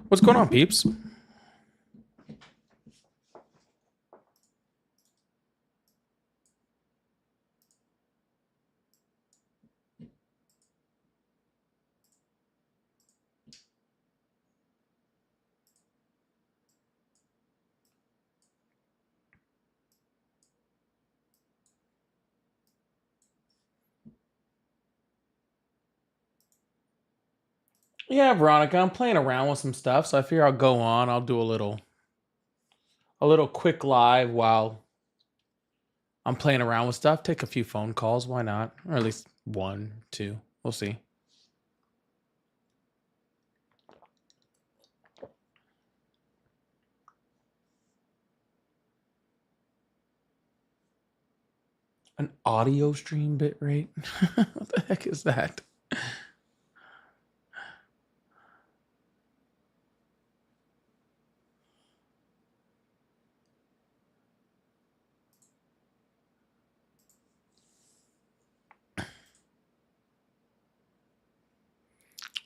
What's going on, peeps? Yeah, Veronica, I'm playing around with some stuff, so I figure I'll go on. I'll do a little quick live while I'm playing around with stuff. Take a few phone calls, why not? Or at least one, two. We'll see. An audio stream bitrate? What the heck is that?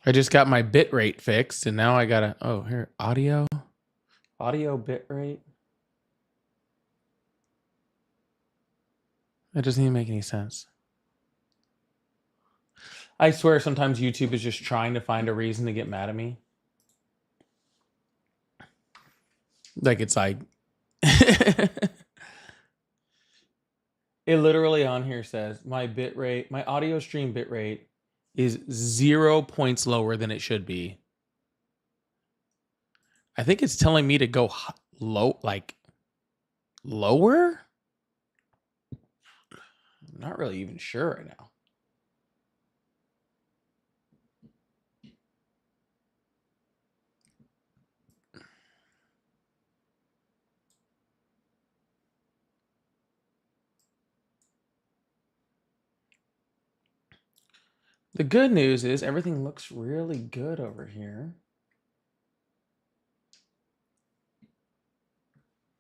I just got my bitrate fixed, and now I gotta. Oh, here, audio bitrate. That doesn't even make any sense. I swear, sometimes YouTube is just trying to find a reason to get mad at me. Like it's like. It literally on here says my bitrate, my audio stream bitrate is 0 points lower than it should be. I think it's telling me to go low, like lower. I'm not really even sure right now. The good news is everything looks really good over here.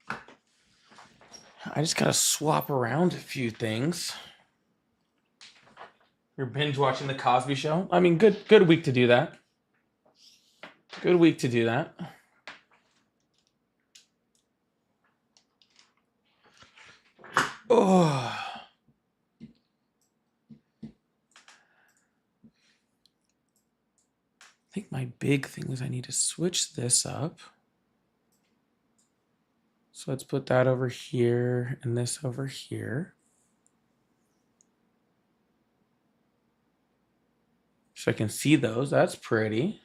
I just gotta swap around a few things. You're binge watching the Cosby Show. I mean, good week to do that. Good week to do that. Oh. I think my big thing is I need to switch this up. So let's put that over here and this over here. So I can see those. That's pretty.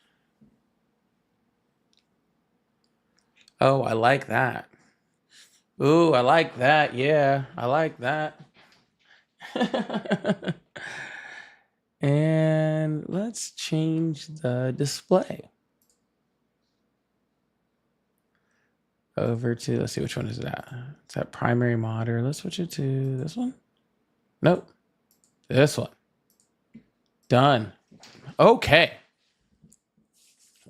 Oh, I like that. Ooh, I like that. Yeah, I like that. And let's change the display. Over to, let's see, which one is that? It's that primary monitor. Let's switch it to this one. Nope. This one. Done. Okay.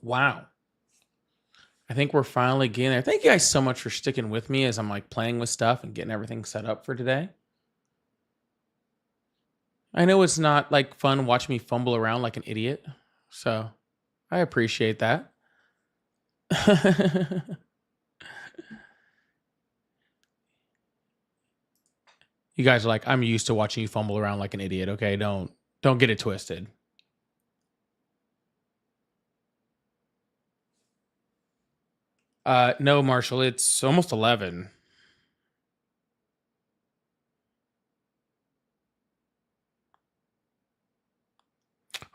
Wow. I think we're finally getting there. Thank you guys so much for sticking with me as I'm like playing with stuff and getting everything set up for today. I know it's not like fun watching me fumble around like an idiot. So I appreciate that. You guys are like, I'm used to watching you fumble around like an idiot. Okay, don't get it twisted. No, Marshall, it's almost 11.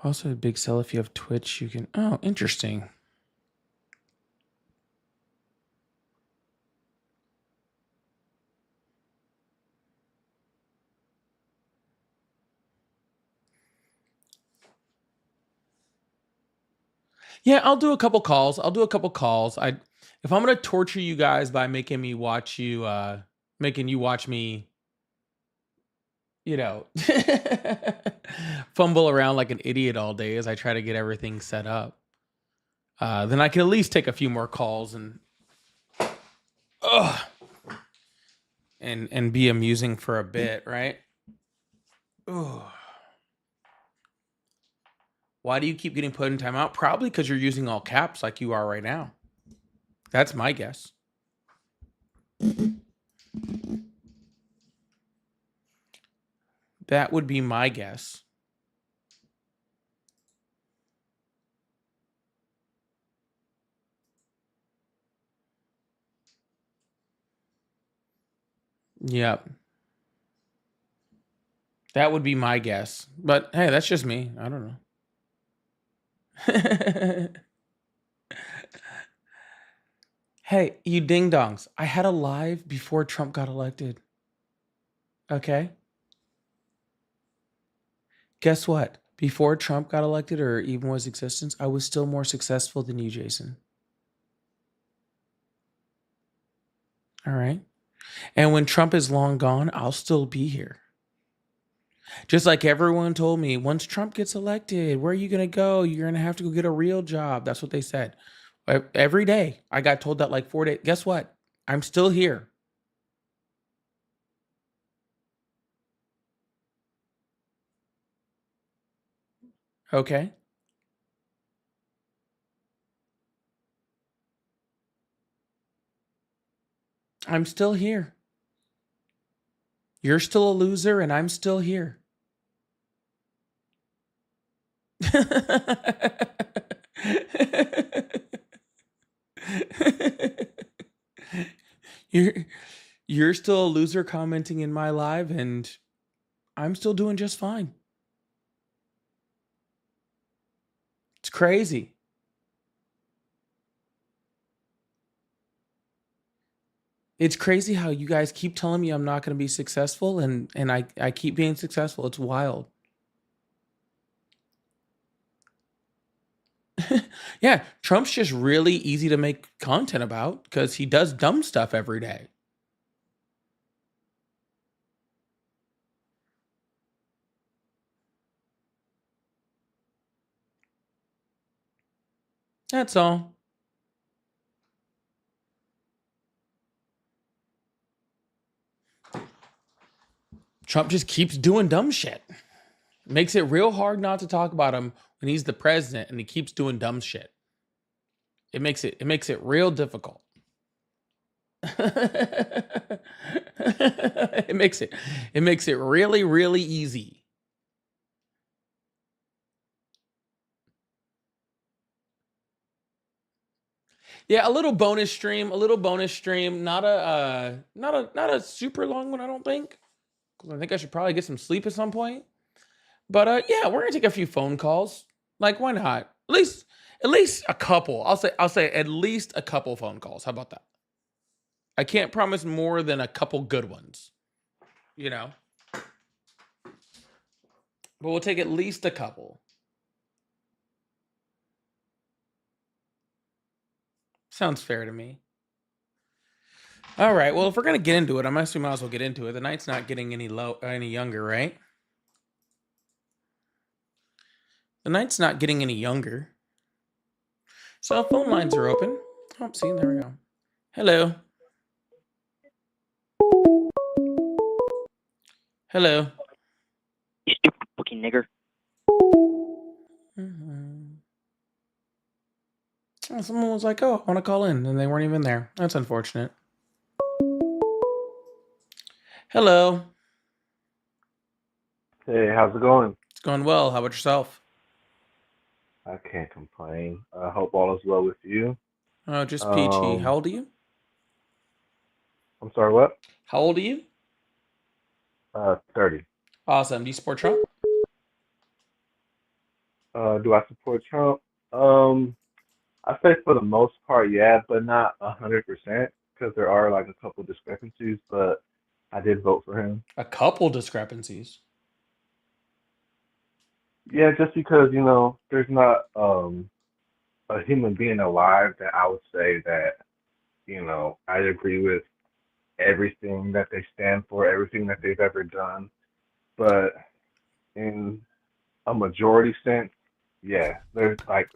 Also, a big sell if you have Twitch, you can. Oh, interesting. Yeah, I'll do a couple calls. If I'm gonna torture you guys by making you watch me, you know, fumble around like an idiot all day as I try to get everything set up, then I can at least take a few more calls and be amusing for a bit, right? Ugh. Why do you keep getting put in timeout? Probably because you're using all caps like you are right now. That's my guess. That would be my guess. Yep. That would be my guess. But hey, that's just me. I don't know. Hey, you ding dongs. I had a live before Trump got elected. Okay. Guess what? Before Trump got elected or even was existence, I was still more successful than you, Jason. All right. And when Trump is long gone, I'll still be here. Just like everyone told me, once Trump gets elected, where are you going to go? You're going to have to go get a real job. That's what they said. Every day. I got told that like 4 days. Guess what? I'm still here. Okay. I'm still here. You're still a loser and I'm still here. you're you're still a loser commenting in my live and I'm still doing just fine. It's crazy. It's crazy how you guys keep telling me I'm not going to be successful and I keep being successful. It's wild. Yeah, Trump's just really easy to make content about because he does dumb stuff every day. That's all. Trump just keeps doing dumb shit. Makes it real hard not to talk about him when he's the president and he keeps doing dumb shit. It makes it real difficult. it makes it really really easy. Yeah, a little bonus stream, not a super long one, I don't think. 'Cause I think I should probably get some sleep at some point. But yeah, we're gonna take a few phone calls. Like, why not? At least a couple. I'll say at least a couple phone calls. How about that? I can't promise more than a couple good ones, you know. But we'll take at least a couple. Sounds fair to me. All right. Well, if we're gonna get into it, I guess we might as well get into it. The night's not getting any younger, right? The night's not getting any younger. So phone lines are open. Oh, see, there we go. Hello. Hello. You stupid fucking nigger. Mm-hmm. Oh, someone was like, "Oh, I want to call in," and they weren't even there. That's unfortunate. Hello. Hey, how's it going? It's going well. How about yourself? I can't complain. I hope all is well with you. Oh, just peachy. How Um, old are you? I'm sorry, what? How old are you? 30. Awesome. Do you support Trump? Do I support Trump? Um, I say for the most part, yeah, but not 100% because there are like a couple discrepancies, but I did vote for him. A couple discrepancies. Yeah, just because, there's not a human being alive that I would say that, I agree with everything that they stand for, everything that they've ever done. But in a majority sense, yeah, there's like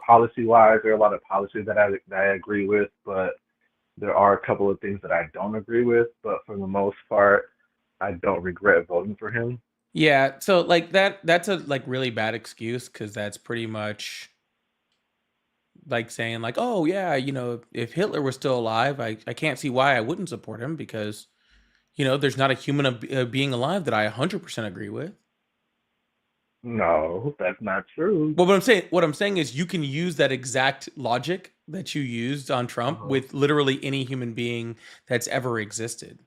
policy wise, there are a lot of policies that I agree with, but there are a couple of things that I don't agree with. But for the most part, I don't regret voting for him. Yeah, so like that's a like really bad excuse because that's pretty much like saying like, oh yeah, if Hitler was still alive, I can't see why I wouldn't support him because there's not a human being alive that I 100% agree with. No, that's not true. Well, what I'm saying is you can use that exact logic that you used on Trump Uh-huh. with literally any human being that's ever existed.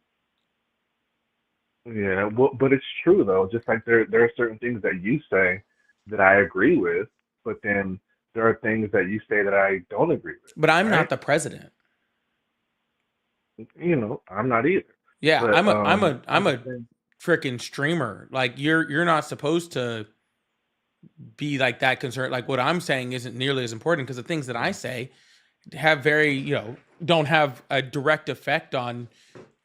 Yeah, well, but it's true though. Just like there are certain things that you say that I agree with, but then there are things that you say that I don't agree with, But I'm right? not the president. I'm not either. Yeah, But I'm just I'm a saying. freaking streamer. Like you're not supposed to be like that concerned. Like what I'm saying isn't nearly as important because the things that I say have very, don't have a direct effect on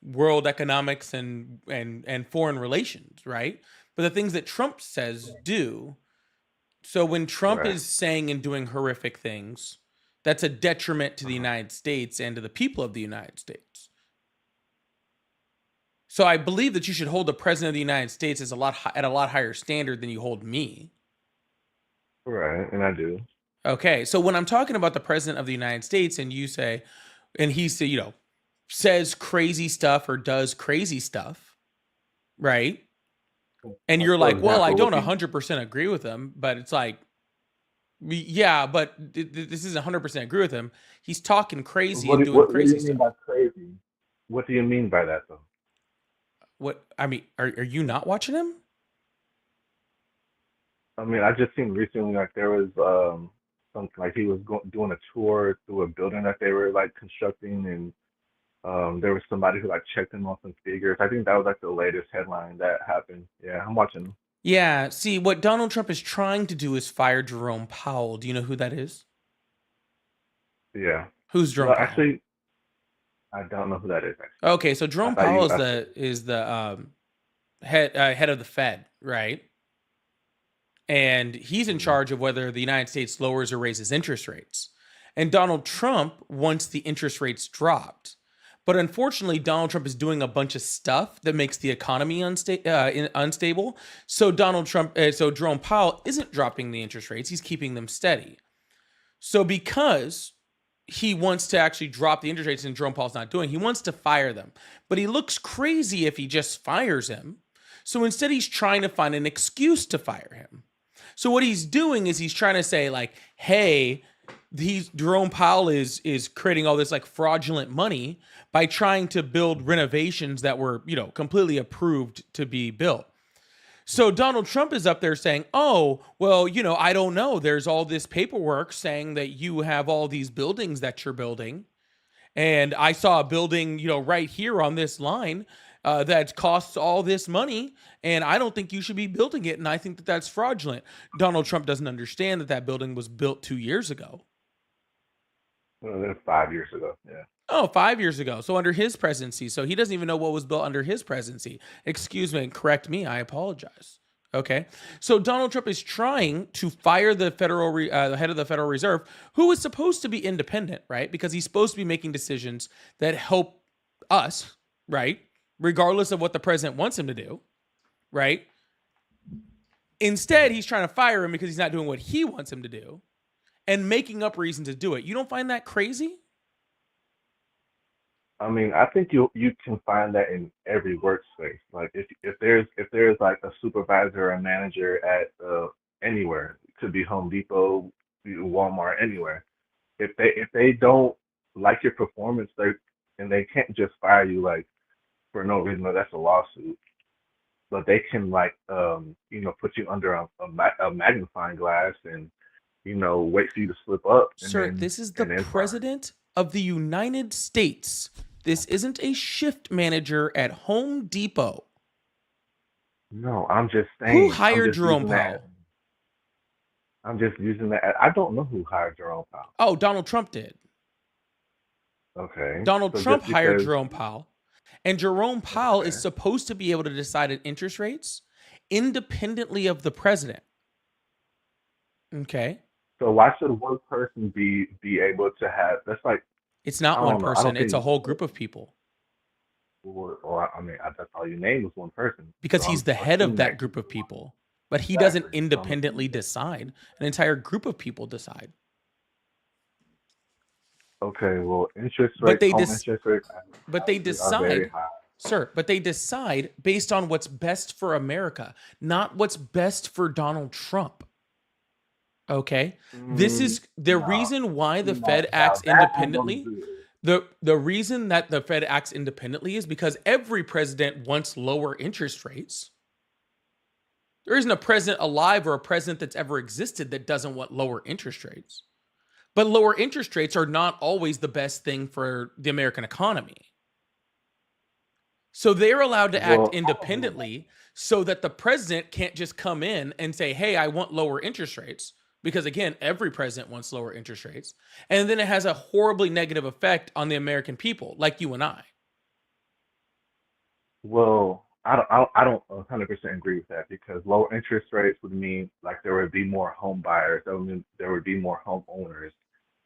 world economics and foreign relations, right? But the things that Trump says do. So when Trump Right. is saying and doing horrific things, that's a detriment to the Uh-huh. United States and to the people of the United States. So I believe that you should hold the president of the United States as at a lot higher standard than you hold me. Right, and I do. Okay, so when I'm talking about the president of the United States and you say, and he say, says crazy stuff or does crazy stuff, right? And Like you're for like, well, I example, don't what do you 100% agree with him, but it's like, yeah, but this isn't 100% agree with him. He's talking crazy and doing what do crazy you mean stuff. by crazy? What do you mean by that though? What I mean, are you not watching him? I mean, I just seen recently like there was something like he was doing a tour through a building that they were like constructing, and there was somebody who like checked him on some figures. I think that was like the latest headline that happened. Yeah, I'm watching. Yeah, see, what Donald Trump is trying to do is fire Jerome Powell. Do you know who that is? Yeah. Who's Jerome Well, Powell? actually, I don't know who that is actually. Okay, so I Jerome thought Powell you. is the head of the Fed, right? And he's in Mhm. charge of whether the United States lowers or raises interest rates. And Donald Trump wants the interest rates dropped. But unfortunately, Donald Trump is doing a bunch of stuff that makes the economy unstable. So Jerome Powell isn't dropping the interest rates; he's keeping them steady. So because he wants to actually drop the interest rates and Jerome Powell's not doing, he wants to fire them. But he looks crazy if he just fires him. So instead, he's trying to find an excuse to fire him. So what he's doing is he's trying to say like, hey, Jerome Powell is creating all this like fraudulent money by trying to build renovations that were, completely approved to be built. So Donald Trump is up there saying, "Oh, well, I don't know. There's all this paperwork saying that you have all these buildings that you're building, and I saw a building, right here on this line that costs all this money, and I don't think you should be building it, and I think that that's fraudulent." Donald Trump doesn't understand that that building was built 2 years ago. That's 5 years ago. Yeah. Oh, 5 years ago. So under his presidency. So he doesn't even know what was built under his presidency. Excuse me, correct me. I apologize. Okay. So Donald Trump is trying to fire the head of the Federal Reserve, who is supposed to be independent, right? Because he's supposed to be making decisions that help us, right? Regardless of what the president wants him to do, right? Instead, Mhm. he's trying to fire him because he's not doing what he wants him to do and making up reasons to do it. You don't find that crazy? I mean, I think you can find that in every workspace. Like if there's like a supervisor or a manager at anywhere, it could be Home Depot, Walmart, anywhere. If they don't like your performance, and they can't just fire you like for no reason. Or that's a lawsuit. But they can like put you under a magnifying glass and wait for you to slip up and Sir, then this is the and then fire president of the United States. This isn't a shift manager at Home Depot. you. No, I'm just Who saying. hired Jerome Powell? I'm just using that. I don't know who hired Jerome Powell. Oh, Donald Trump did. Okay, Donald so Trump just hired because. Jerome Powell. And Jerome Powell is Okay, supposed to be able to decide on interest rates independently of the president. Okay. so why should one person be able to have? That's like It's I not one don't know. I person, don't it's think a one whole group person. of people. or I mean, that's all you named was one person. because So he's I'm the head of assuming that that group of people. But he doesn't exactly. So I'm independently assuming that. decide. An entire group of people decide. Okay, well, interest But rates, they home dis- interest rates, but I they agree, are very decide, high. sir, but they decide based on what's best for America, not what's best for Donald Trump. Okay? This Mm, is the no, reason why the no, Fed now acts that I don't independently. agree with. The reason that the Fed acts independently is because every president wants lower interest rates. There isn't a president alive or a president that's ever existed that doesn't want lower interest rates. But lower interest rates are not always the best thing for the American economy. So they're allowed to act Well, I don't know about independently so that the president can't just come in and say, hey, I want lower interest rates. Because again, every president wants lower interest rates. And then it has a horribly negative effect on the American people, like you and I. well, I don't 100% agree with that because low interest rates would mean like there would be more home buyers. That would mean there would be more homeowners.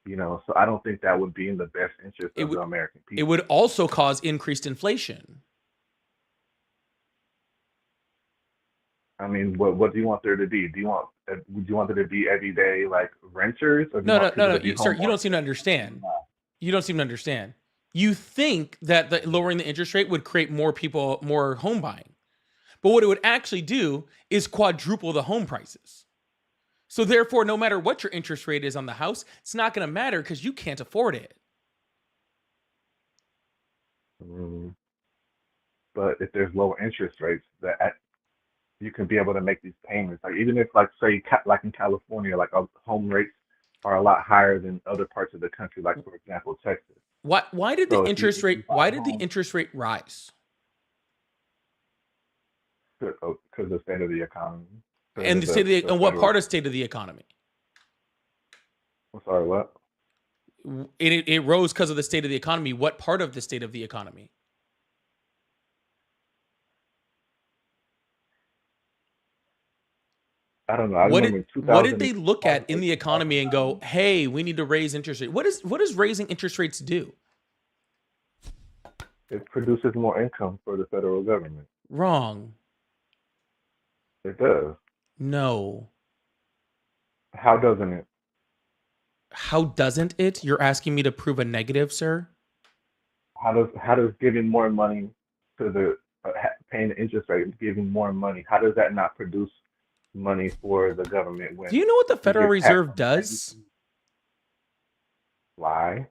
So I don't think that would be in the best interest It of the would American it people. would also cause increased inflation. I mean, what do you want there to be? Do you want there to be everyday like renters, or do you No, no, want no, people no. to be Sir, you don't homeowners? seem to understand. You don't seem to understand. You think that lowering the interest rate would create more people, more home buying. But what it would actually do is quadruple the home prices. So therefore, no matter what your interest rate is on the house, it's not going to matter because you can't afford it. Mm, but if there's lower interest rates, you can be able to make these payments. Like even if, like, say, like in California, like home rates are a lot higher than other parts of the country, like for example, Texas. Why did the So interest if rate you buy why a did the home, interest rate rise? because of the state of the economy, because And of the state of the, the and what federal. part of state of the economy? I'm sorry, what? It rose because of the state of the economy. What part of the state of the economy? I don't know. I remember in What did 2000, they look at in 2008, the economy and go, 2009. "Hey, we need to raise interest rate"? What does raising interest rates do? It produces more income for the federal government. Wrong. It does. No. How doesn't it? How doesn't it? You're asking me to prove a negative, sir? How does giving more money to the paying the interest rate, giving more money, how does that not produce money for the government Do when you know what the you Federal get taxed Reserve on does? everything? Lie,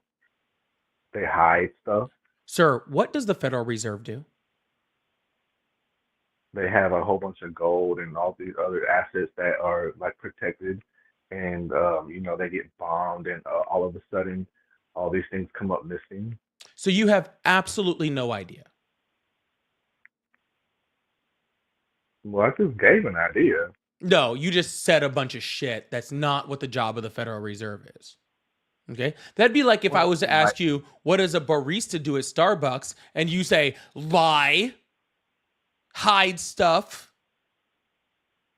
they hide stuff. Sir, what does the Federal Reserve do? They have a whole bunch of gold and all these other assets that are like protected, and they get bombed, and all of a sudden, all these things come up missing. So you have absolutely no idea. Well, I just gave an idea. No, you just said a bunch of shit. That's not what the job of the Federal Reserve is. Okay? That'd be like if I Well, was to like, ask you, what does a barista do at Starbucks? And you say, lie, hide stuff.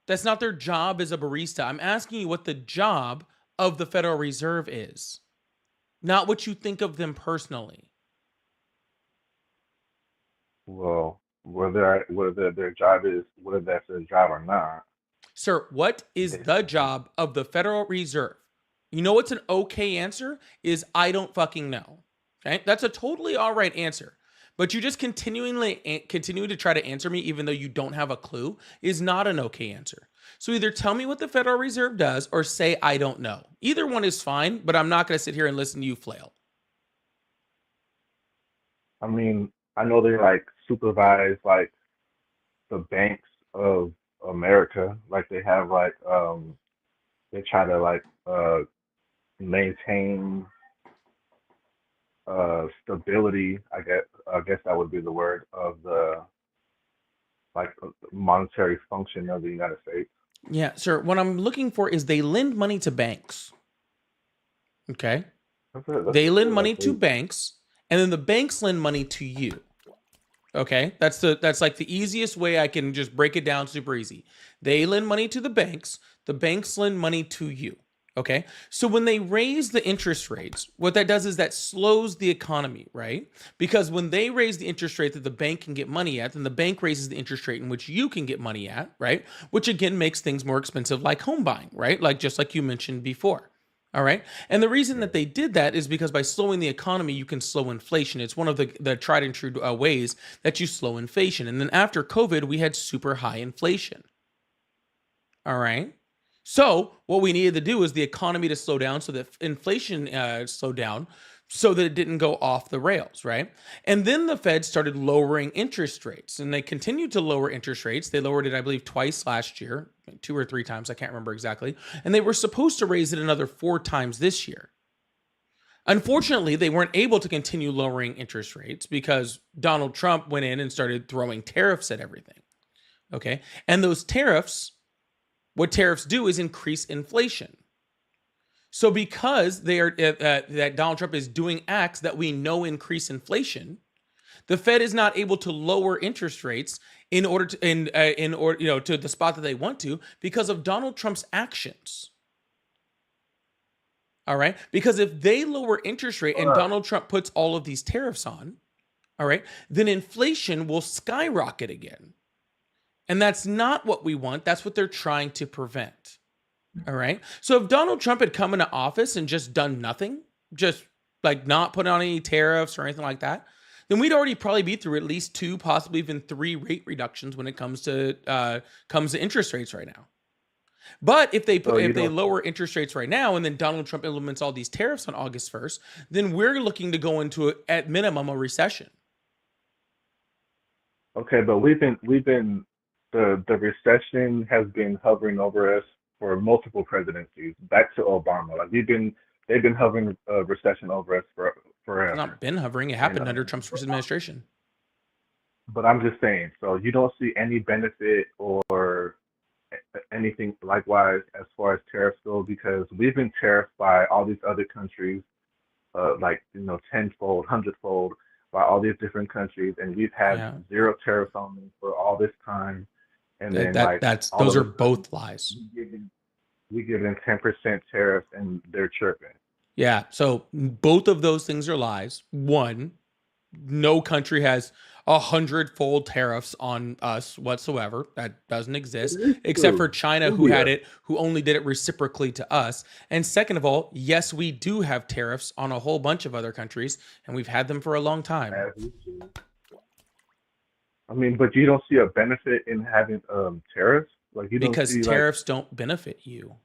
That's not their job as a barista. I'm asking you what the job of the Federal Reserve is, not what you think of them personally. well, whether their job is whether that's their job or not, Sir, what is they the still. job of the Federal Reserve? You know what's an okay answer? Is I don't fucking know. Okay? That's a totally all right answer. But you just continue to try to answer me even though you don't have a clue is not an okay answer. So either tell me what the Federal Reserve does or say I don't know. Either one is fine, but I'm not going to sit here and listen to you flail. I mean, I know they like supervise like the banks of America. Like they have like they try to like maintain stability. I guess that would be the word of the like monetary function of the United States. Yeah, sir, what I'm looking for is they lend money to banks. Okay? That's it. That's They lend it. money Like to they. banks and then the banks lend money to you. Okay, that's like the easiest way I can just break it down super easy. They lend money to the banks lend money to you. Okay. So when they raise the interest rates, what that does is that slows the economy, right? Because when they raise the interest rate that the bank can get money at, then the bank raises the interest rate in which you can get money at, right? Which again makes things more expensive, like home buying, right? Like just like you mentioned before. All right. And the reason that they did that is because by slowing the economy, you can slow inflation. It's one of the tried and true ways that you slow inflation. And then after COVID, we had super high inflation. All right. So what we needed to do was the economy to slow down so that inflation slowed down so that it didn't go off the rails, right? And then the Fed started lowering interest rates and they continued to lower interest rates. They lowered it, I believe, twice last year, 2 or 3 times. I can't remember exactly. And they were supposed to raise it another 4 times this year. Unfortunately, they weren't able to continue lowering interest rates because Donald Trump went in and started throwing tariffs at everything. Okay. And those tariffs, what tariffs do is increase inflation. So because they are that Donald Trump is doing acts that we know increase inflation, the Fed is not able to lower interest rates in order to in order to the spot that they want to because of Donald Trump's actions. All right? Because if they lower interest rate and Donald Trump puts all of these tariffs on, all right, then inflation will skyrocket again. And that's not what we want. That's what they're trying to prevent. All right. So if Donald Trump had come into office and just done nothing, just like not put on any tariffs or anything like that, then we'd already probably be through at least 2, possibly even 3 rate reductions when it comes to interest rates right now. But if they lower interest rates right now and then Donald Trump implements all these tariffs on August 1st, then we're looking to go into at minimum a recession. Okay, but the recession has been hovering over us for multiple presidencies, back to Obama. Like they've been hovering recession over us for It's forever. not been hovering. It happened under Trump's first administration. But I'm just saying, so you don't see any benefit or anything likewise as far as tariffs go because we've been tariffed by all these other countries, like tenfold, hundredfold by all these different countries, and we've had zero tariffs on them for all this time. And then those are both lies. We give them 10% tariffs, and they're chirping. Yeah, so both of those things are lies. One, no country has 100-fold tariffs on us whatsoever. That doesn't exist, except for China, who only did it reciprocally to us. And second of all, yes, we do have tariffs on a whole bunch of other countries, and we've had them for a long time. I mean, but you don't see a benefit in having tariffs, like you don't because see tariffs don't benefit you.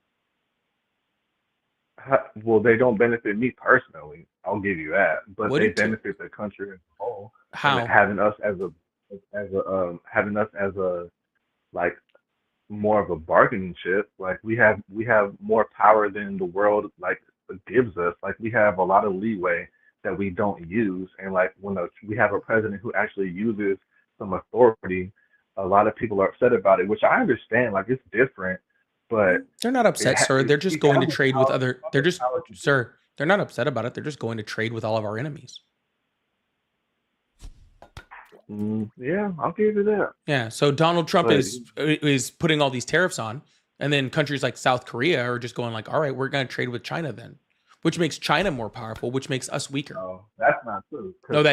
Well, they don't benefit me personally. I'll give you that, but they benefit the country as a whole. How? And having us as a like more of a bargaining chip, like we have more power than the world like gives us. Like we have a lot of leeway that we don't use, and like when we have a president who actually uses some authority, a lot of people are upset about it, which I understand. Like it's different. But they're not upset, sir. They're just going to trade with other. They're just, sir. They're not upset about it. They're just going to trade with all of our enemies. Yeah, I'll give you that. Yeah. So Donald Trump is putting all these tariffs on, and then countries like South Korea are just going like, all right, we're going to trade with China then, which makes China more powerful, which makes us weaker. Oh, that's not true. No,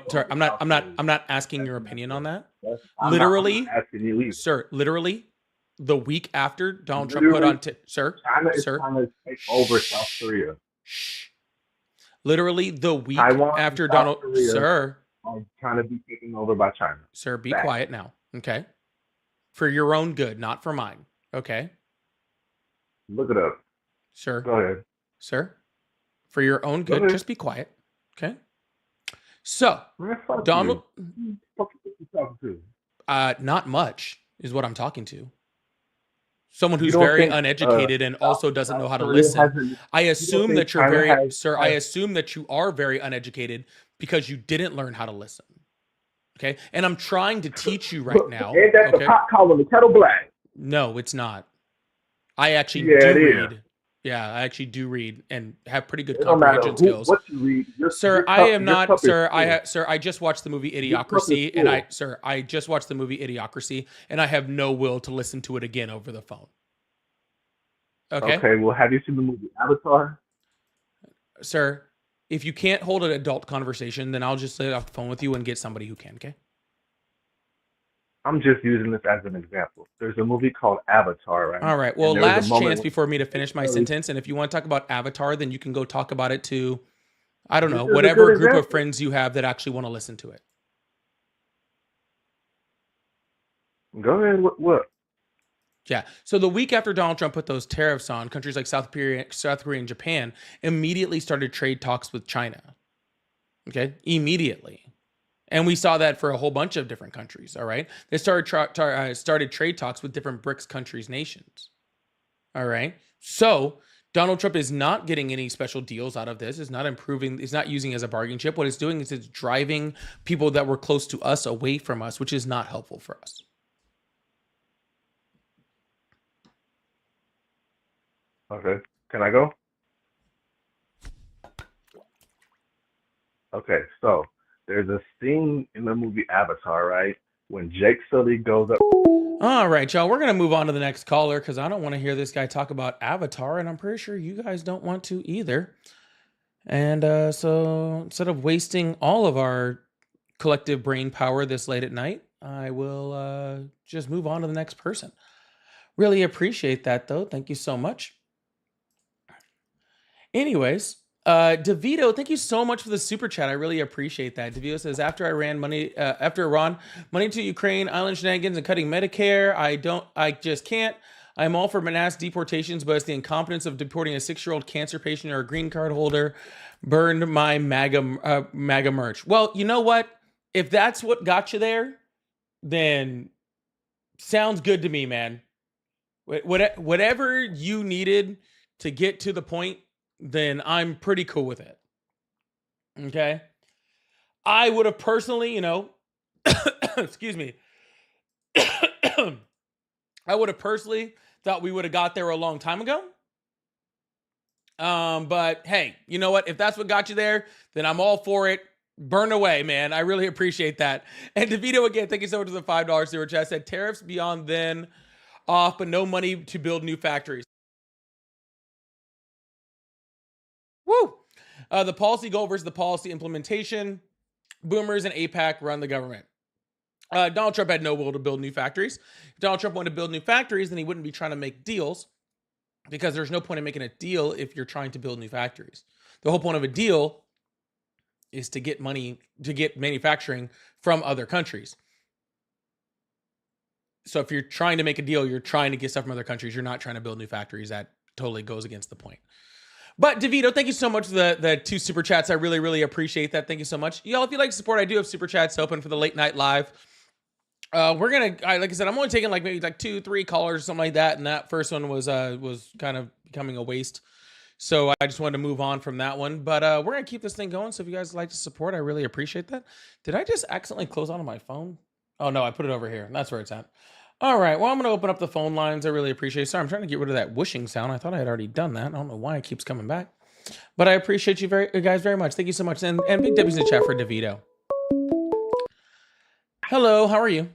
sorry, I'm not asking your opinion on that. Literally, sir, literally. The week after Donald Trump put on, China is trying to take over South Korea. Literally the week after Donald, sir, are trying to be taken over by China. Sir, be quiet now, okay? For your own good, not for mine, okay? Look it up, sir. Go ahead, sir. For your own good, just be quiet, okay? So, Donald, not much is what I'm talking to. Someone who's very uneducated and also doesn't know how to listen. I assume that you're very, sir, I assume that you are very uneducated because you didn't learn how to listen. Okay? And I'm trying to teach you right now. Ain't that the pot calling the kettle black? No, it's not. I actually do read. Yeah, I actually do read and have pretty good comprehension skills. What you read, sir, I am not, sir. I just watched the movie Idiocracy, and I just watched the movie Idiocracy, and I have no will to listen to it again over the phone. Okay, Okay, well, have you seen the movie Avatar? sir. If you can't hold an adult conversation, then I'll just sit off the phone with you and get somebody who can. Okay. I'm just using this as an example. There's a movie called Avatar, right? All right. And Well, there was a last moment chance when before me to Jake finish my Sully. sentence. And if you want to talk about Avatar, then you can go talk about it to, I don't This know, is a good whatever group of example. friends you have that actually want to listen to it. Go ahead. What? Yeah. So the week after Donald Trump put those tariffs on, countries like South Korea, and Japan immediately started trade talks with China. Okay, immediately. And we saw that for a whole bunch of different countries. All right, they started trade talks with different BRICS countries, nations. All right, so Donald Trump is not getting any special deals out of this. Is not improving. Is not using it as a bargaining chip. What it's doing is it's driving people that were close to us away from us, which is not helpful for us. Okay. Can I go? Okay. So there's a scene in the movie Avatar, right? When Jake Sully goes up. All right, y'all. We're gonna move on to the next caller because I don't want to hear this guy talk about Avatar, and I'm pretty sure you guys don't want to either. And so instead of wasting all of our collective brain power this late at night, I will just move on to the next person. Really appreciate that, though. Thank you so much. Anyways, DeVito, thank you so much for the super chat. I really appreciate that. DeVito says, after Iran, money to Ukraine, island shenanigans, and cutting Medicare. I just can't. I'm all for mass deportations, but it's the incompetence of deporting a 6-year-old cancer patient or a green card holder burned my MAGA merch. Well, you know what? If that's what got you there, then sounds good to me, man. Whatever you needed to get to the point, then I'm pretty cool with it. Okay. I would have personally, excuse me. I would have personally thought we would have got there a long time ago. But hey, you know what? If that's what got you there, then I'm all for it. Burn away, man. I really appreciate that. And DeVito, again, thank you so much for the $5 super chat. Said tariffs beyond then off, but no money to build new factories. Woo! The policy goal versus the policy implementation. Boomers and APAC run the government. Donald Trump had no will to build new factories. If Donald Trump wanted to build new factories, then he wouldn't be trying to make deals, because there's no point in making a deal if you're trying to build new factories. The whole point of a deal is to get money, to get manufacturing from other countries. So if you're trying to make a deal, you're trying to get stuff from other countries. You're not trying to build new factories. That totally goes against the point. But DeVito, thank you so much for the 2 super chats. I really, really appreciate that. Thank you so much. Y'all, if you'd like to support, I do have super chats open for the late night live. We're gonna, like I said, I'm only taking like maybe like 2-3 callers or something like that, and that first one was kind of becoming a waste. So I just wanted to move on from that one. But we're gonna keep this thing going. So if you guys would like to support, I really appreciate that. Did I just accidentally close out on my phone? Oh no, I put it over here. That's where it's at. All right. Well, I'm gonna open up the phone lines. I really appreciate it. Sorry, I'm trying to get rid of that whooshing sound. I thought I had already done that. I don't know why it keeps coming back. But I appreciate you guys very much. Thank you so much. And big W's in the chat for DeVito. Hello, how are you?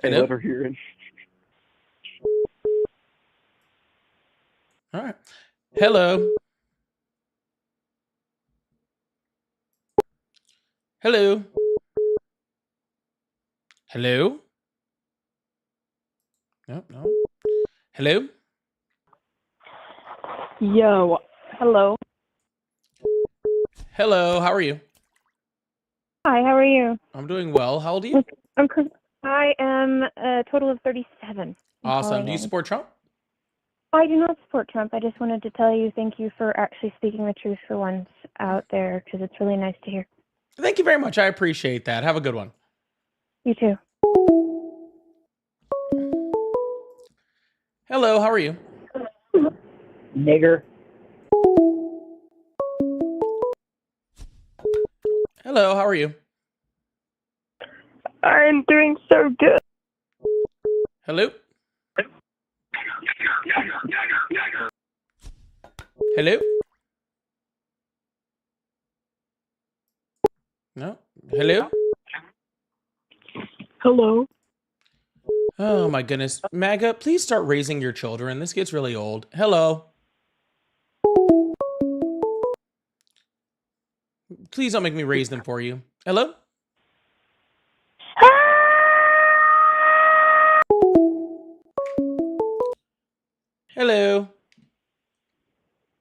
Hey, Hello? let her hear it. All right. Hello. Hello. Hello. No. Hello. Yo, hello. Hello. How are you? Hi, how are you? I'm doing well. How old are you? I am a total of 37. Awesome. Do you support Trump? I do not support Trump. I just wanted to tell you thank you for actually speaking the truth for once out there, because it's really nice to hear. Thank you very much. I appreciate that. Have a good one. You too. Hello. How are you? Nigger. Hello. How are you? I'm doing so good. Hello. Hello. No. Hello. Hello. Oh my goodness. MAGA, please start raising your children. This gets really old. Hello. Please don't make me raise them for you. Hello? Hello.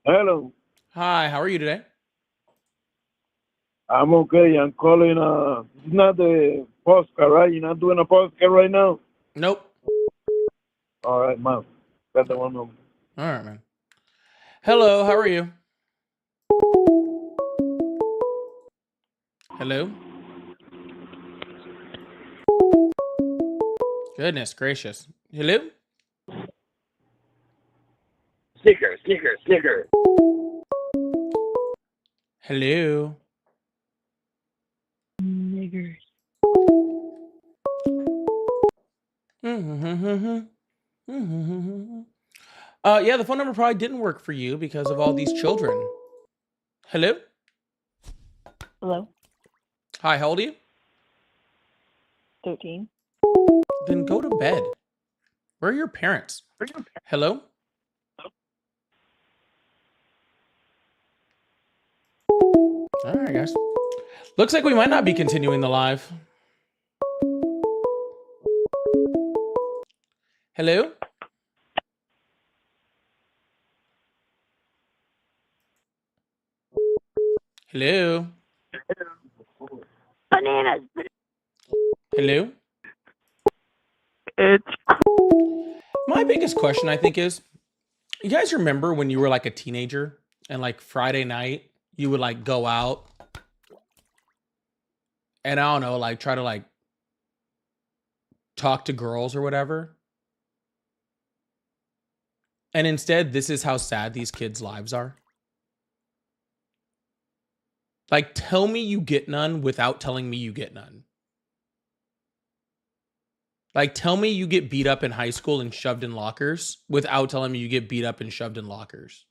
Hello. Hi, how are you today? I'm okay. I'm calling. It's not the postcard, right? You're not doing a postcard right now? Nope. All right, man. That's the one number. All right, man. Hello, how are you? Hello? Goodness gracious. Hello? Snicker, snicker, snicker. Hello? Niggers. Yeah, the phone number probably didn't work for you because of all these children. Hello? Hello? Hi, how old are you? 13. Then go to bed. Where are your parents? Hello? All right, guys. Looks like we might not be continuing the live. Hello? Hello? Bananas! Hello? It's My biggest question, I think, is you guys remember when you were like a teenager and like Friday night, you would like go out and I don't know, like try to like talk to girls or whatever? And instead, this is how sad these kids' lives are. Like, tell me you get none without telling me you get none. Like, tell me you get beat up in high school and shoved in lockers without telling me you get beat up and shoved in lockers.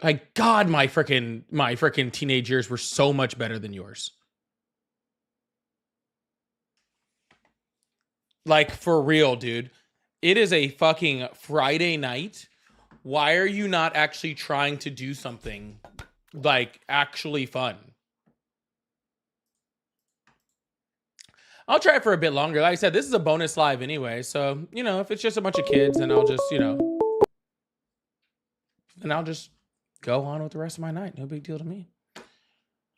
Like, God, my freaking teenage years were so much better than yours. Like, for real, dude. It is a fucking Friday night. Why are you not actually trying to do something like actually fun? I'll try it for a bit longer. Like I said, this is a bonus live anyway. So, you know, if it's just a bunch of kids, then I'll just, then I'll just go on with the rest of my night. No big deal to me.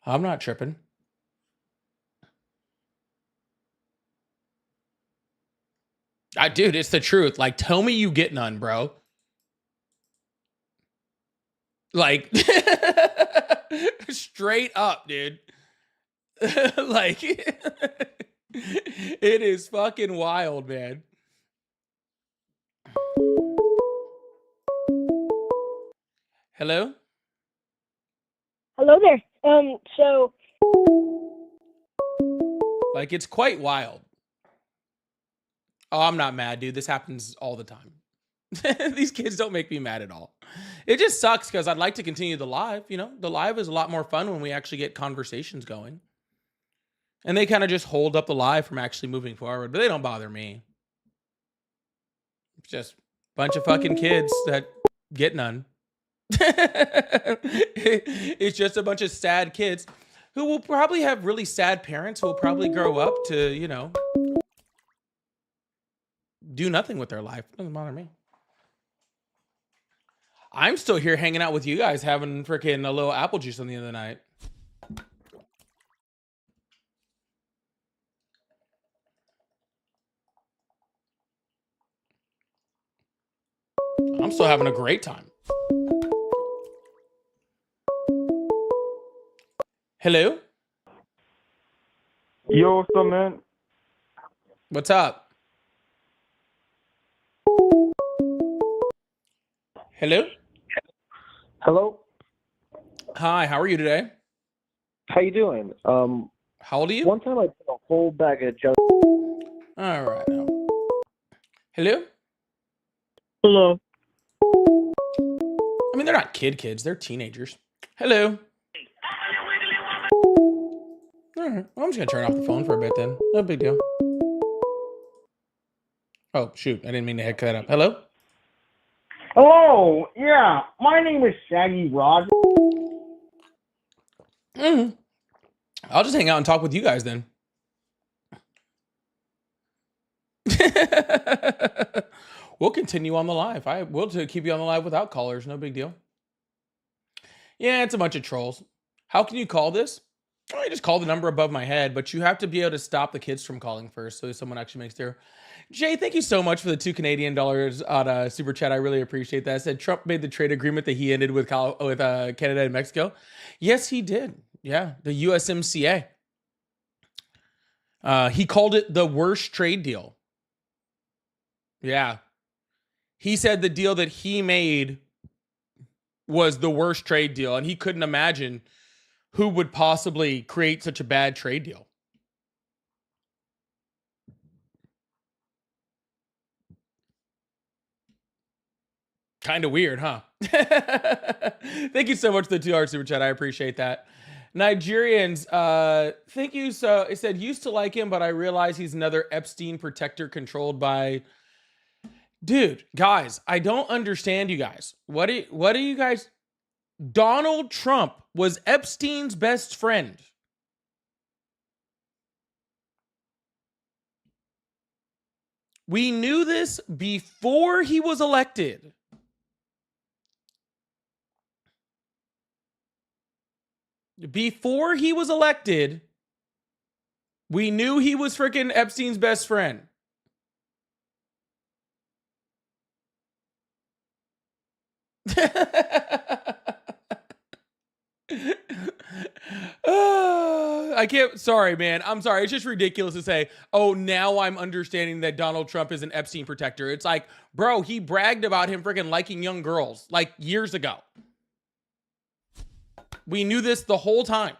I'm not tripping. Dude, it's the truth. Like, tell me you get none, bro. Like, straight up, dude. Like, it is fucking wild, man. Hello? Hello there. So Like, it's quite wild. Oh, I'm not mad, dude. This happens all the time. These kids don't make me mad at all. It just sucks because I'd like to continue the live. You know, the live is a lot more fun when we actually get conversations going. And they kind of just hold up the live from actually moving forward, but they don't bother me. It's just a bunch of fucking kids that get none. It's just a bunch of sad kids who will probably have really sad parents who will probably grow up to, do nothing with their life. Doesn't bother me. I'm still here hanging out with you guys having freaking a little apple juice on the other night. I'm still having a great time. Hello? Yo, what's up, man? What's up? Hello? Hello. Hi, how are you today? How you doing? How old are you? One time I put a whole bag of junk. All right. Hello? hello. I mean, they're not kids. They're teenagers. Hello? All All right. Well, I'm just gonna turn off the phone for a bit then. No big deal. Oh shoot! I didn't mean to head that up. Hello. Hello, yeah, my name is Shaggy Rogers. I'll just hang out and talk with you guys then. We'll continue on the live. I will keep you on the live without callers. No big deal. Yeah, it's a bunch of trolls. How can you call this? Well, you just call the number above my head, but you have to be able to stop the kids from calling first, so someone actually makes their. Jay, thank you so much for the $2 Canadian on Super Chat. I really appreciate that. I said Trump made the trade agreement that he ended with Canada and Mexico. Yes, he did. Yeah, the USMCA. He called it the worst trade deal. Yeah. He said the deal that he made was the worst trade deal, and he couldn't imagine who would possibly create such a bad trade deal. Kind of weird, huh? Thank you so much for the $2 super chat. I appreciate that. Nigerians, thank you. So it said, used to like him, but I realize he's another Epstein protector controlled by. Dude, guys, I don't understand you guys. What are you guys? Donald Trump was Epstein's best friend. We knew this before he was elected. Before he was elected, we knew he was freaking Epstein's best friend. I can't. Sorry, man. I'm sorry. It's just ridiculous to say, oh, now I'm understanding that Donald Trump is an Epstein protector. It's like, bro, he bragged about him freaking liking young girls like years ago. We knew this the whole time.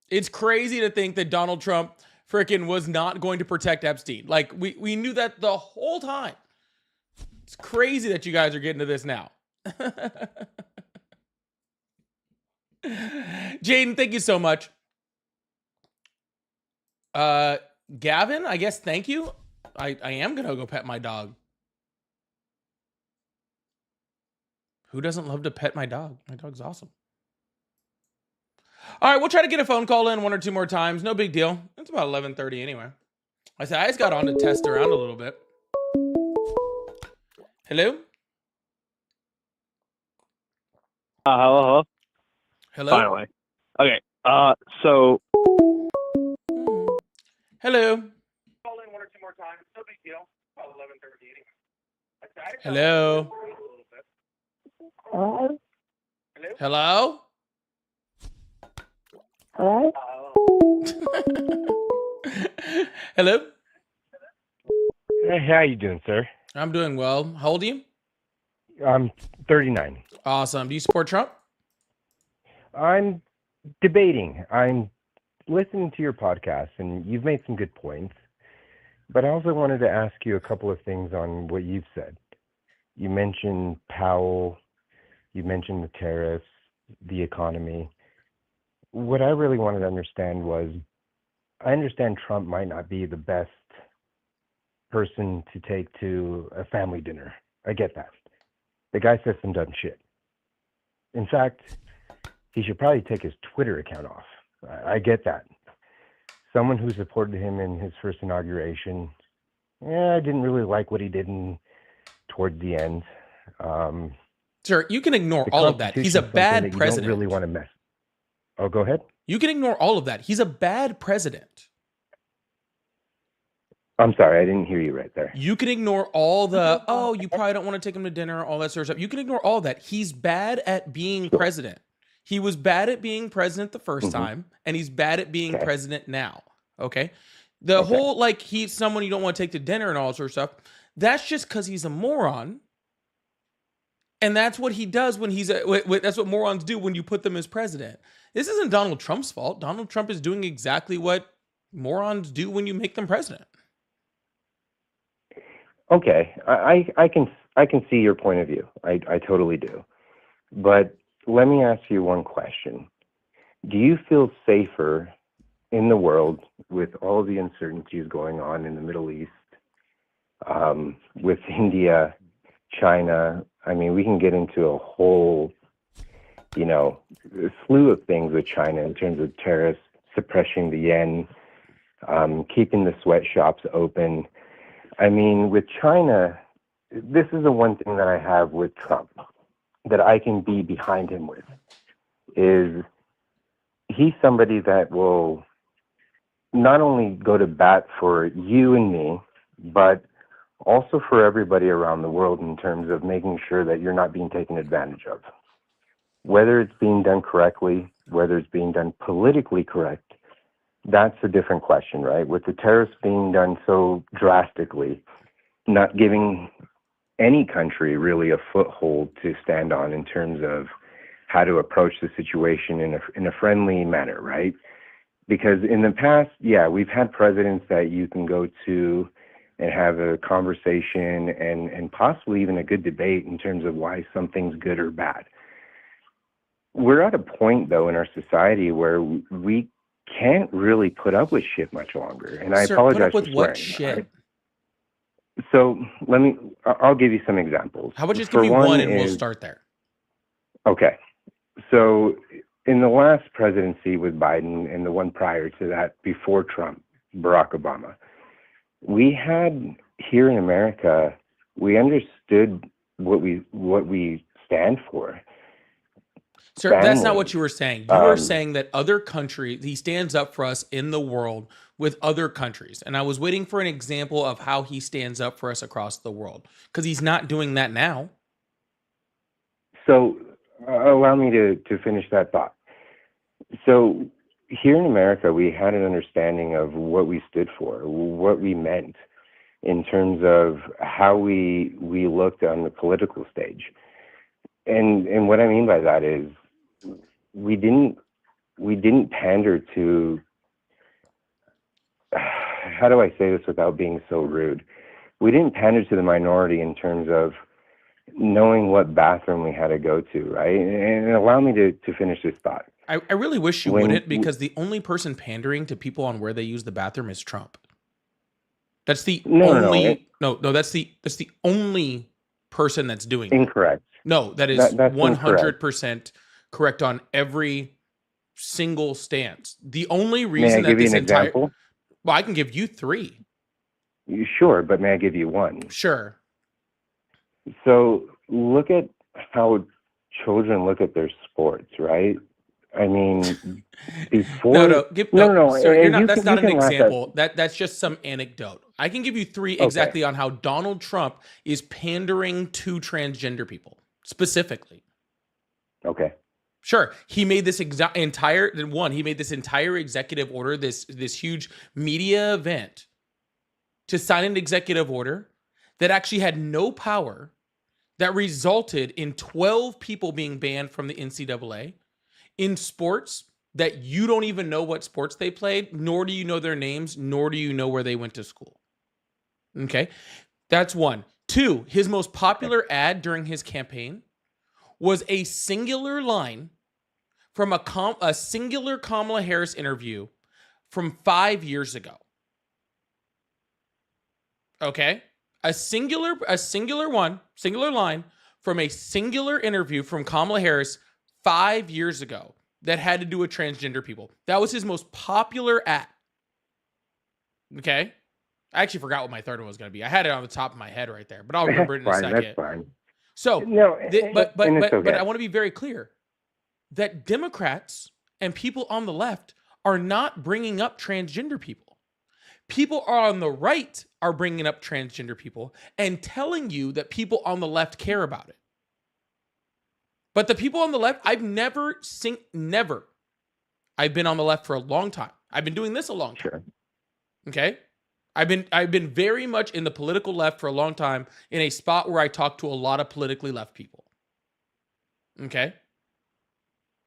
It's crazy to think that Donald Trump freaking was not going to protect Epstein. Like, we knew that the whole time. It's crazy that you guys are getting to this now. Jaden, thank you so much. Gavin, I guess thank you. I am gonna go pet my dog. Who doesn't love to pet my dog? My dog's awesome. All right, we'll try to get a phone call in 1 or 2 more times. No big deal. It's about 11:30 anyway. I said I just got on to test around a little bit. Hello? Hello. Hello? Finally. Okay. So. Hello? Call in 1 or 2 more times. No big deal. About 11:30 anyway. Hello? Hello? Hello? Hello? Hello? Hey, how you doing, sir? I'm doing well. How old are you? I'm 39. Awesome. Do you support Trump? I'm debating. I'm listening to your podcast, and you've made some good points. But I also wanted to ask you a couple of things on what you've said. You mentioned Powell. You mentioned the tariffs, the economy. What I really wanted to understand was, I understand Trump might not be the best person to take to a family dinner. I get that. The guy says some dumb shit. In fact, he should probably take his Twitter account off. I get that. Someone who supported him in his first inauguration, I didn't really like what he did towards the end. Sir, you can ignore all of that. He's a bad president. You don't really want to mess. Oh, go ahead. You can ignore all of that. He's a bad president. I'm sorry, I didn't hear you right there. You can ignore all the, oh, you probably don't want to take him to dinner, all that sort of stuff. You can ignore all that. He's bad at being president. He was bad at being president the first time, and he's bad at being president now. Okay? The whole, like, he's someone you don't want to take to dinner and all that sort of stuff, that's just because he's a moron. And that's what he does when he's that's what morons do when you put them as president. This isn't Donald Trump's fault. Donald Trump is doing exactly what morons do when you make them president. Okay, I can see your point of view. I totally do. But let me ask you one question. do you feel safer in the world with all the uncertainties going on in the Middle East, with India, China? I mean, we can get into a whole, slew of things with China in terms of tariffs, suppressing the yen, keeping the sweatshops open. I mean, with China, this is the one thing that I have with Trump that I can be behind him with, is he's somebody that will not only go to bat for you and me, but also for everybody around the world in terms of making sure that you're not being taken advantage of. Whether it's being done correctly, whether it's being done politically correct, that's a different question, right? With the tariffs being done so drastically, not giving any country really a foothold to stand on in terms of how to approach the situation in a friendly manner, right? Because in the past, yeah, we've had presidents that you can go to and have a conversation and possibly even a good debate in terms of why something's good or bad. We're at a point, though, in our society where we can't really put up with shit much longer. And I Sir, apologize put up with for what swearing. shit? So I'll give you some examples. How about just For give me one and we'll is, start there? okay. So in the last presidency with Biden and the one prior to that, before Trump, Barack Obama, we had here in America, we understood what we stand for. Sir, that's not Family. what you were saying. You were saying that other countries, he stands up for us in the world with other countries. And I was waiting for an example of how he stands up for us across the world, because he's not doing that now. So allow me to finish that thought. So here in America, we had an understanding of what we stood for, what we meant in terms of how we looked on the political stage. And what I mean by that is we didn't pander to, how do I say this without being so rude? We didn't pander to the minority in terms of knowing what bathroom we had to go to, right? And allow me to finish this thought. I really wish you wouldn't, because the only person pandering to people on where they use the bathroom is Trump. That's the that's the only person that's doing that. Incorrect. No, that is 100% correct on every single stance. The only reason May I give you an example? Well, I can give you three. Sure, but may I give you one? Sure. So look at how children look at their sports, right? I mean, before sir, you're not, that's not an example. That's just some anecdote. I can give you three exactly on how Donald Trump is pandering to transgender people specifically. Okay. Sure, he made this entire executive order, this huge media event, to sign an executive order that actually had no power, that resulted in 12 people being banned from the NCAA in sports that you don't even know what sports they played, nor do you know their names, nor do you know where they went to school. Okay, that's one. Two, his most popular ad during his campaign was a singular line from a singular Kamala Harris interview from 5 years ago. Okay? A singular line from a singular interview from Kamala Harris 5 years ago that had to do with transgender people. That was his most popular ad. Okay? I actually forgot what my third one was going to be. I had it on the top of my head right there, but I'll remember it in a second. That's fine. So, no, but I want to be very clear that Democrats and people on the left are not bringing up transgender people. People on the right are bringing up transgender people and telling you that people on the left care about it. But the people on the left, I've been on the left for a long time. I've been doing this a long time. Sure. Okay? I've been very much in the political left for a long time, in a spot where I talk to a lot of politically left people. Okay?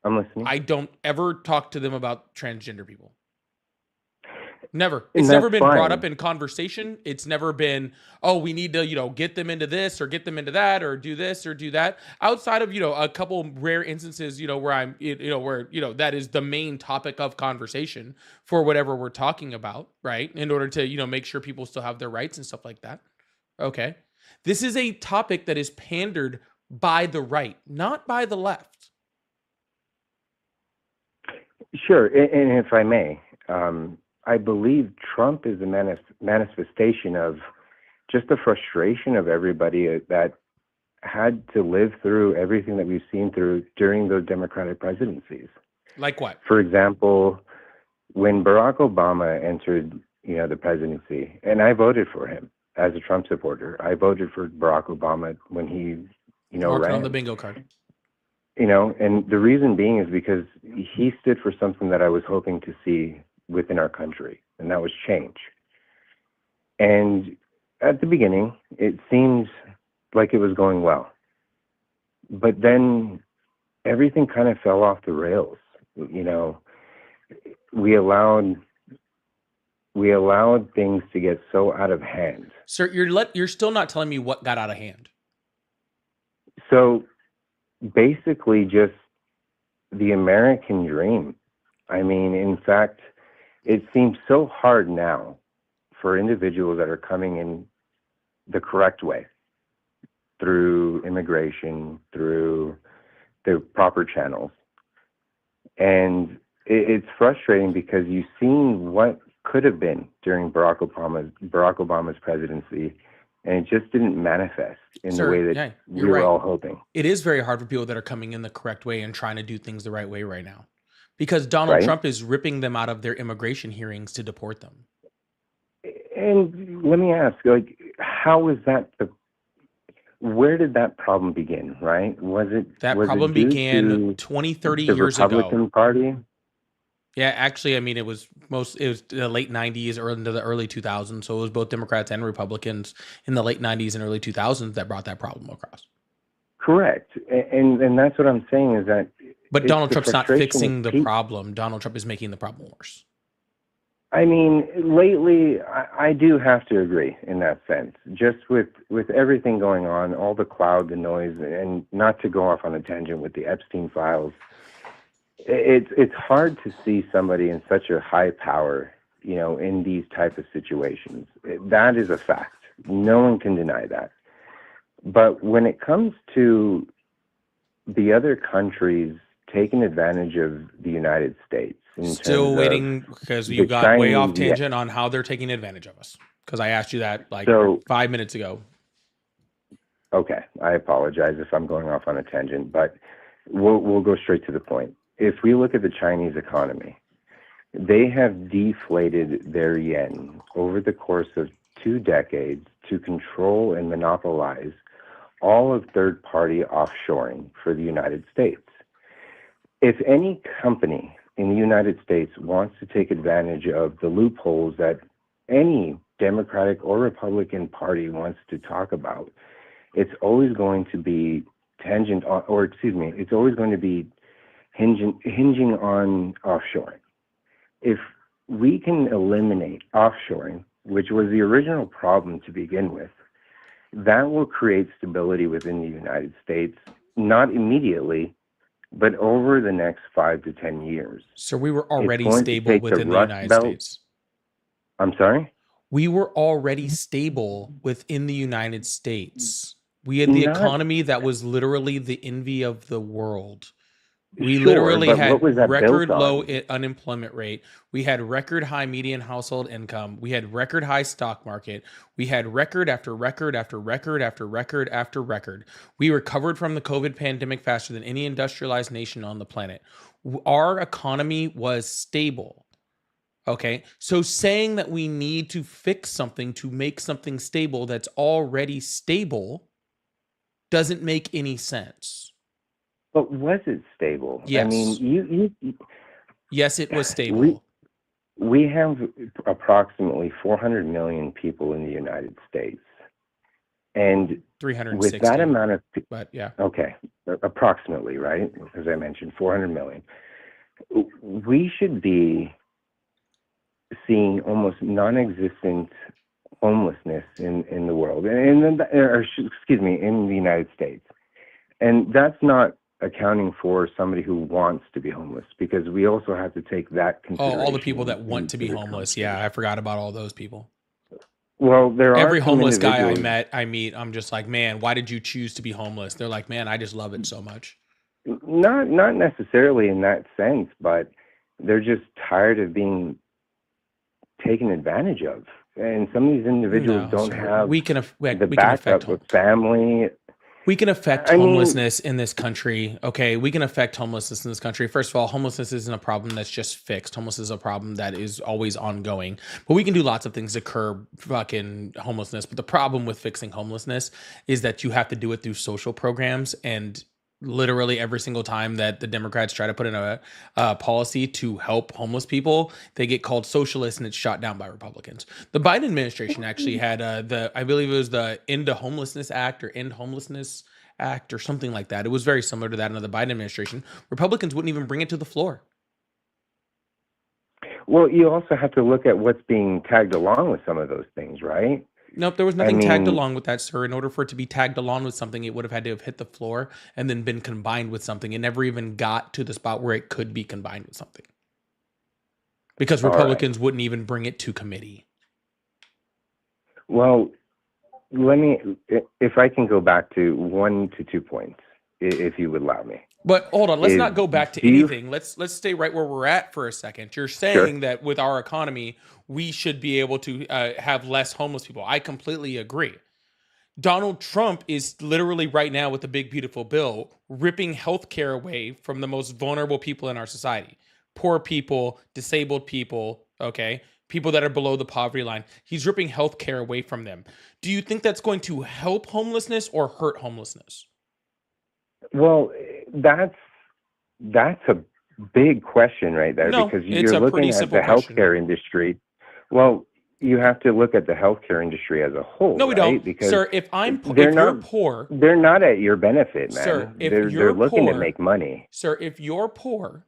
I'm listening. I don't ever talk to them about transgender people. Never. And It's never that's been brought up fine. in conversation. It's never been, oh, we need to, get them into this or get them into that or do this or do that. Outside of, a couple rare instances, where where, that is the main topic of conversation for whatever we're talking about, right? In order to, make sure people still have their rights and stuff like that. Okay. This is a topic that is pandered by the right, not by the left. Sure, and if I may, I believe Trump is a manifestation of just the frustration of everybody that had to live through everything that we've seen through during those Democratic presidencies. Like what? For example, when Barack Obama entered, the presidency, and I voted for him as a Trump supporter. I voted for Barack Obama when he, Mark it on ran. the bingo card. And the reason being is because he stood for something that I was hoping to see within our country, and that was change. And at the beginning, it seemed like it was going well. But then everything kind of fell off the rails. We allowed things to get so out of hand. Sir, you're still not telling me what got out of hand. So basically just the American dream. I mean, in fact, it seems so hard now for individuals that are coming in the correct way through immigration, through the proper channels. And it's frustrating because you've seen what could have been during Barack Obama's presidency, and it just didn't manifest in the way that we were all hoping. It is very hard for people that are coming in the correct way and trying to do things the right way right now, because Donald Trump is ripping them out of their immigration hearings to deport them. And let me ask, how is that where did that problem begin, right? Was it began 20, 30 years ago. The Republican Party? Yeah, actually, I mean, it was the late 90s or into the early 2000s. So it was both Democrats and Republicans in the late 90s and early 2000s that brought that problem across. Correct. And that's what I'm saying is that. But Donald Trump's not fixing the problem. Donald Trump is making the problem worse. I mean, lately, I do have to agree in that sense. Just with everything going on, all the cloud, the noise, and not to go off on a tangent with the Epstein files, it's hard to see somebody in such a high power, in these type of situations. That is a fact. No one can deny that. But when it comes to the other countries taking advantage of the United States, still waiting because you got way off tangent on how they're taking advantage of us. Because I asked you that 5 minutes ago. Okay, I apologize if I'm going off on a tangent, but we'll go straight to the point. If we look at the Chinese economy, they have deflated their yen over the course of 2 decades to control and monopolize all of third-party offshoring for the United States. If any company in the United States wants to take advantage of the loopholes that any Democratic or Republican Party wants to talk about, it's always going to be it's always going to be hinging on offshoring. If we can eliminate offshoring, which was the original problem to begin with, that will create stability within the United States, not immediately, but over the next 5 to 10 years. So we were already stable within the United States. I'm sorry? We were already stable within the United States. We had the economy that was literally the envy of the world. We literally had record low unemployment rate. We had record high median household income. We had record high stock market. We had record after record after record after record after record. We recovered from the COVID pandemic faster than any industrialized nation on the planet. Our economy was stable. Okay, so saying that we need to fix something to make something stable that's already stable doesn't make any sense. But was it stable? Yes. I mean, yes, it was stable. We have approximately 400 million people in the United States. And 360. With that amount of people, but yeah. Okay, approximately, right? As I mentioned, 400 million. We should be seeing almost non-existent homelessness in the world, excuse me, in the United States. And that's not accounting for somebody who wants to be homeless, because we also have to take that Oh, consideration. all the people that want to be into the homeless. Yeah, I forgot about all those people. Well, there are Every some homeless guy individuals. I meet, I'm just like, man, why did you choose to be homeless? They're like, man, I just love it so much. Not necessarily in that sense, but they're just tired of being taken advantage of. And some of these individuals No, don't sir. have We can the we can affect backup of family. we can affect I mean, homelessness in this country. Okay, we can affect homelessness in this country. First of all, homelessness isn't a problem that's just fixed. Homelessness is a problem that is always ongoing. But we can do lots of things to curb fucking homelessness. But the problem with fixing homelessness is that you have to do it through social programs, and literally every single time that the Democrats try to put in a policy to help homeless people, they get called socialist and it's shot down by Republicans. The Biden administration actually had I believe it was the End Homelessness Act or End Homelessness Act or something like that. It was very similar to that under the Biden administration. Republicans wouldn't even bring it to the floor. well, you also have to look at what's being tagged along with some of those things, right? Nope, there was nothing tagged along with that, sir. In order for it to be tagged along with something, it would have had to have hit the floor and then been combined with something. It never even got to the spot where it could be combined with something. Because Republicans wouldn't even bring it to committee. Well, if I can go back to 1 to 2 points, if you would allow me. But hold on, let's not go back to anything. Let's stay right where we're at for a second. You're saying that with our economy, we should be able to have less homeless people. I completely agree. Donald Trump is literally right now with the big beautiful bill ripping healthcare away from the most vulnerable people in our society. Poor people, disabled people, okay? People that are below the poverty line. He's ripping healthcare away from them. Do you think that's going to help homelessness or hurt homelessness? Well, that's a big question right there, No, because it's you're a pretty looking at the simple question. healthcare industry. Well, you have to look at the healthcare industry as a whole. No, we right? don't, Because sir. If you're poor, they're not at your benefit, man. sir, if they're you're looking poor, to make money. sir, if you're poor,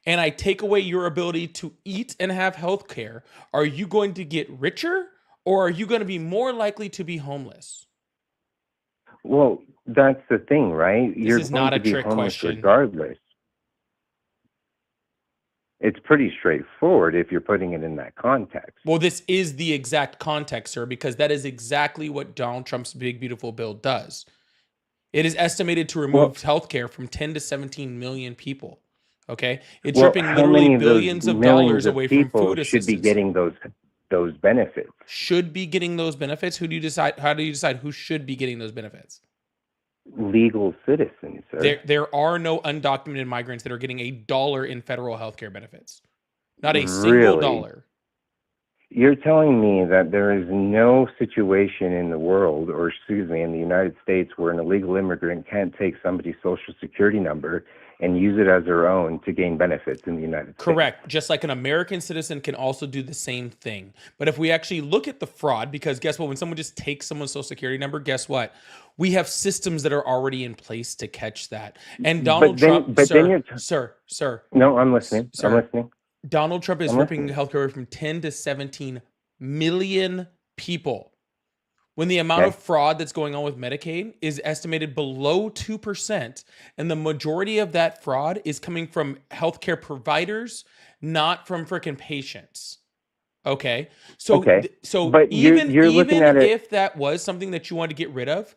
and I take away your ability to eat and have health care, are you going to get richer or are you going to be more likely to be homeless? Well, that's the thing, right? This You're is going not to a be trick homeless question. regardless. It's pretty straightforward if you're putting it in that context. Well, this is the exact context, sir, because that is exactly what Donald Trump's big, beautiful bill does. It is estimated to remove health care from 10 to 17 million people. Okay? It's ripping literally billions of dollars away from food assistance. Should be getting those benefits. Should be getting those benefits? Who do you decide? How do you decide who should be getting those benefits? Legal citizens, sir. There are no undocumented migrants that are getting $1 in federal health care benefits. Not a single dollar. You're telling me that there is no situation in the world, or excuse me, in the United States, where an illegal immigrant can't take somebody's social security number and use it as their own to gain benefits in the United States? Correct. Just like an American citizen can also do the same thing. But if we actually look at the fraud, because guess what? When someone just takes someone's social security number, guess what? We have systems that are already in place to catch that. And Donald Trump, sir. No, I'm listening. Sir, I'm listening. Donald Trump is ripping healthcare away from 10 to 17 million people. When the amount of fraud that's going on with Medicaid is estimated below 2%, and the majority of that fraud is coming from healthcare providers, not from freaking patients. Okay? So but even looking at if that was something that you wanted to get rid of,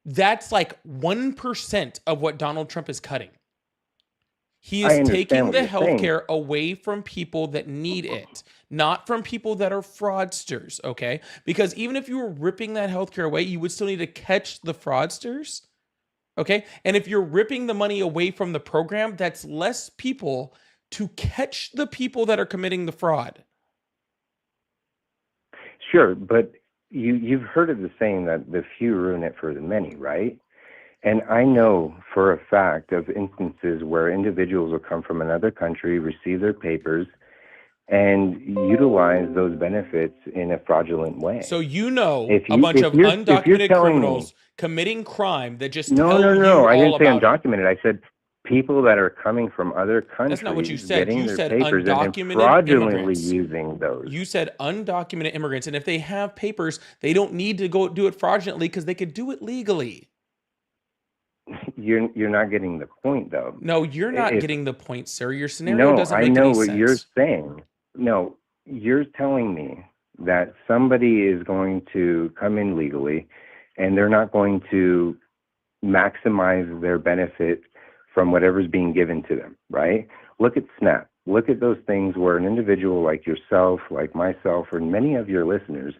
that's like 1% of what Donald Trump is cutting. He is taking the healthcare away from people that need it, not from people that are fraudsters, okay? Because even if you were ripping that healthcare away, you would still need to catch the fraudsters, okay? And if you're ripping the money away from the program, that's less people to catch the people that are committing the fraud. Sure, but you've heard of the saying that the few ruin it for the many, right? And I know for a fact of instances where individuals will come from another country, receive their papers, and utilize those benefits in a fraudulent way. So a bunch of undocumented criminals committing crime that just no, I didn't say undocumented. I said people that are coming from other That's not what you countries, said. getting You their said papers and then undocumented fraudulently immigrants. using those. You said undocumented immigrants, and if they have papers, they don't need to go do it fraudulently because they could do it legally. You're not getting the point, though. No, you're not If getting the point, sir. Your scenario no, doesn't I make know any what you're sense. saying. No, you're telling me that somebody is going to come in legally, and they're not going to maximize their benefit from whatever's being given to them, right? Look at SNAP. Look at those things where an individual like yourself, like myself, or many of your listeners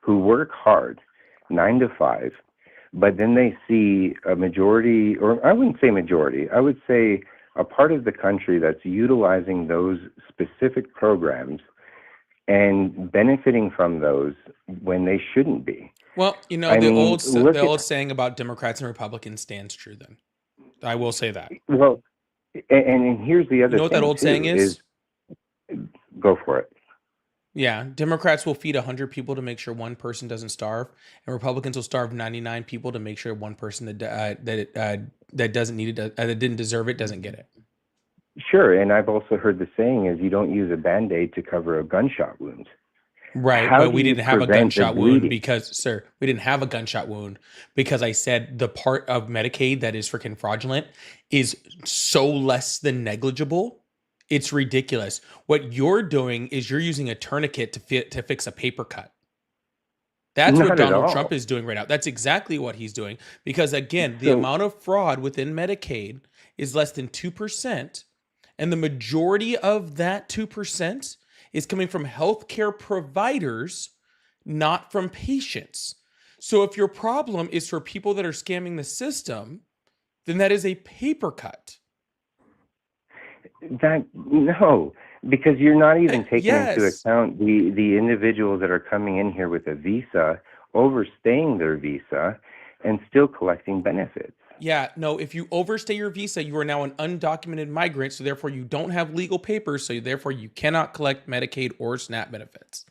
who work hard, 9 to 5, but then they see a majority, or I wouldn't say majority, I would say a part of the country that's utilizing those specific programs and benefiting from those when they shouldn't be. Well, you know, I the mean, old look the at, old saying about Democrats and Republicans stands true. Then I will say that. well, and here's the You other know what that thing old saying too, is? go for it. Yeah, Democrats will feed 100 people to make sure one person doesn't starve, and Republicans will starve 99 people to make sure one person that doesn't need it, that didn't deserve it, doesn't get it. Sure, and I've also heard the saying is you don't use a Band-Aid to cover a gunshot wound. Right, How but do we you didn't have a prevent the gunshot wound bleeding? because, sir, we didn't have a gunshot wound because I said the part of Medicaid that is freaking fraudulent is so less than negligible. It's ridiculous. What you're doing is you're using a tourniquet to fix a paper cut. That's what Not at Donald Trump all. is doing right now. That's exactly what he's doing. Because again, the So, amount of fraud within Medicaid is less than 2%. And the majority of that 2% is coming from healthcare providers, not from patients. So if your problem is for people that are scamming the system, then that is a paper cut. no, because you're not even taking into Yes. account the individuals that are coming in here with a visa, overstaying their visa, and still collecting benefits. Yeah, no, if you overstay your visa, you are now an undocumented migrant, so therefore you don't have legal papers, so therefore you cannot collect Medicaid or SNAP benefits.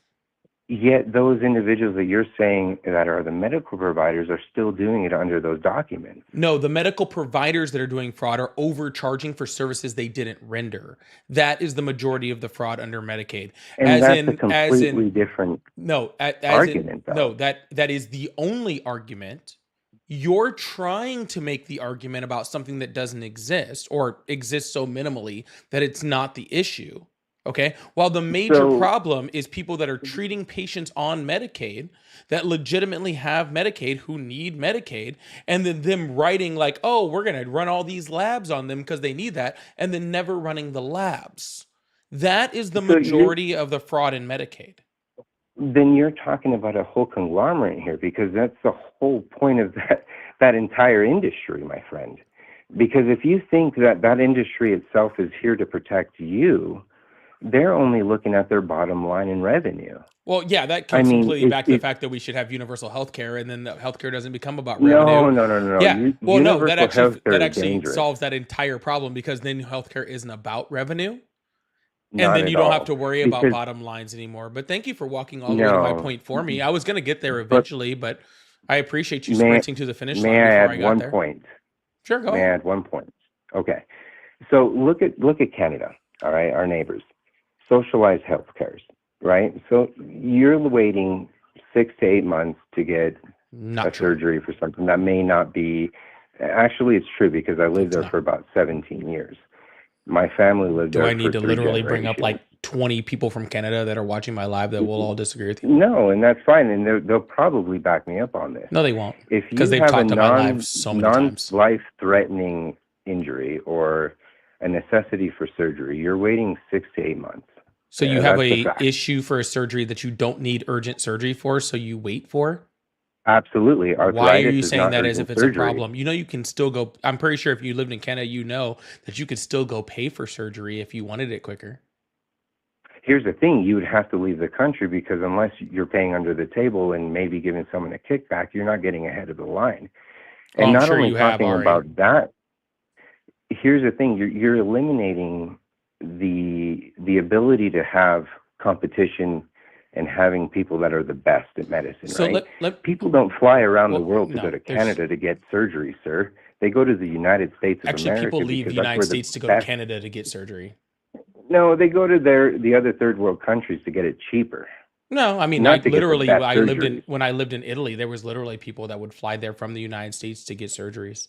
Yet those individuals that you're saying that are the medical providers are still doing it under those documents. No, the medical providers that are doing fraud are overcharging for services they didn't render. That is the majority of the fraud under Medicaid. And that's a completely different argument, though. No, that is the only argument. You're trying to make the argument about something that doesn't exist or exists so minimally that it's not the issue. Okay. While the major problem is people that are treating patients on Medicaid that legitimately have Medicaid who need Medicaid, and then them writing like, oh, we're going to run all these labs on them because they need that, and then never running the labs. That is the majority of the fraud in Medicaid. Then you're talking about a whole conglomerate here, because that's the whole point of that entire industry, my friend. Because if you think that industry itself is here to protect you, they're only looking at their bottom line in revenue. Well, yeah, that comes completely back to the fact that we should have universal health care, and then the healthcare doesn't become about revenue. No. Yeah, well, no, that actually dangerous. solves that entire problem, because then healthcare isn't about revenue, Not and then you at don't all. have to worry about bottom lines anymore. But thank you for walking all the way to my point for me. I was going to get there eventually, but I appreciate you sprinting to the finish line May I before add I got one there. point? Sure, go May I ahead. add 1 point? Okay. So look at Canada, all right, our neighbors. Socialized health cares, right? So you're waiting 6 to 8 months to get surgery for something that may not be. Actually, it's true, because I lived there for about 17 years. My family lived there. Do I need to 3 literally bring up generations. like 20 people from Canada that are watching my live that will all disagree with you? No, and that's fine, and they'll probably back me up on this. No, they won't, If you because they've have talked a to my live so many times. non-life-threatening injury or a necessity for surgery, you're waiting 6 to 8 months. So you have that's a fact. issue for a surgery that you don't need urgent surgery for, so you wait for? Absolutely. Why are Arthritis you is saying not that as urgent if it's surgery. a problem? You know, you can still go. I'm pretty sure if you lived in Canada, you know that you could still go pay for surgery if you wanted it quicker. Here's the thing, you would have to leave the country, because unless you're paying under the table and maybe giving someone a kickback, you're not getting ahead of the line. And I'm not sure only you have talking already. about that, here's the thing, you're eliminating the ability to have competition and having people that are the best at medicine, So right? let People don't fly around the Well, world to no, go to there's- Canada to get surgery, sir. They go to the United States of Actually, America people leave because the that's United where States to the go to best. Canada to get surgery. No, they go to the other third world countries to get it cheaper, No, I mean, not to get the best I lived in surgeries. when I lived in Italy, there was literally people that would fly there from the United States to get surgeries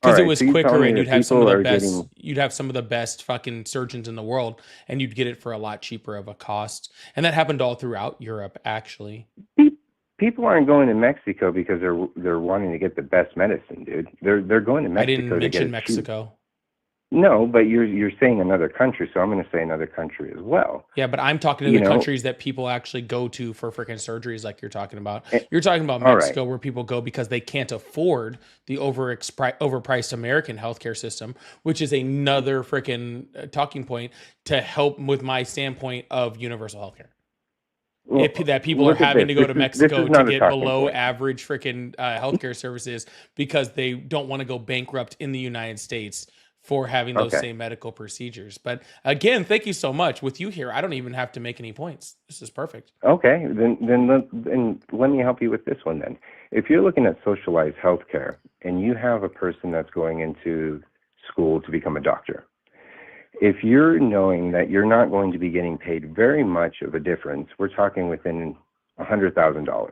All because it right, was so you're quicker telling me and that people are getting you'd have some of the best fucking surgeons in the world and you'd get it for a lot cheaper of a cost. And that happened all throughout Europe, actually. pe- people aren't going to Mexico because they're wanting to get the best medicine, dude. They're going to I didn't Mexico to get mention it cheap. Mexico. No, but you're saying another country, so I'm going to say another country as well. Yeah, but I'm talking to You the know, countries that people actually go to for freaking surgeries like you're talking about. eh, You're talking about all right. Mexico where people go because they can't afford the overpriced American healthcare system, which is another freaking talking point to help with my standpoint of universal healthcare. Well, That people are look at having this. to go to This Mexico is to not a get talking below point. average freaking healthcare services because they don't want to go bankrupt in the United States for having those Okay. same medical procedures. But again, thank you so much. With you here, I don't even have to make any points. This is perfect. Okay, then let me help you with this one then. If you're looking at socialized healthcare and you have a person that's going into school to become a doctor, if you're knowing that you're not going to be getting paid very much of a difference, we're talking within $100,000,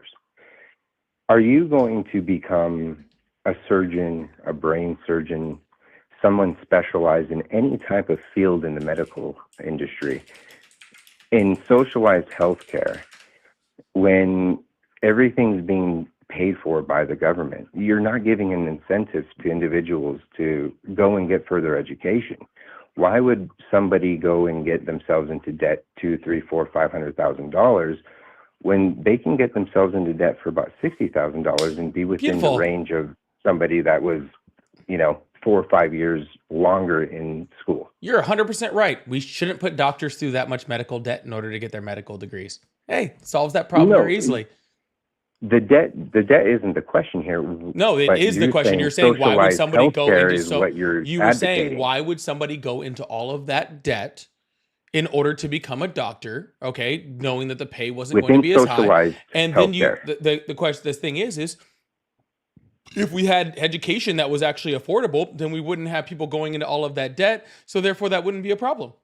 are you going to become a surgeon, a brain surgeon, someone specialized in any type of field in the medical industry? In socialized healthcare, when everything's being paid for by the government, you're not giving an incentive to individuals to go and get further education. Why would somebody go and get themselves into debt $2, $3, $4, $500,000 when they can get themselves into debt for about $60,000 and be within Beautiful. the range of somebody that was, 4 or 5 years longer in school? You're 100% right. We shouldn't put doctors through that much medical debt in order to get their medical degrees. Hey, solves that problem No, very easily. the debt isn't the question here. No, it But is the you're question. saying You're saying why would socialized somebody go healthcare into is so what you're you were saying advocating. why would somebody go into all of that debt in order to become a doctor, okay, knowing that the pay wasn't going to Within be as high. socialized And then healthcare. the question, this thing is if we had education that was actually affordable, then we wouldn't have people going into all of that debt. So therefore that wouldn't be a problem.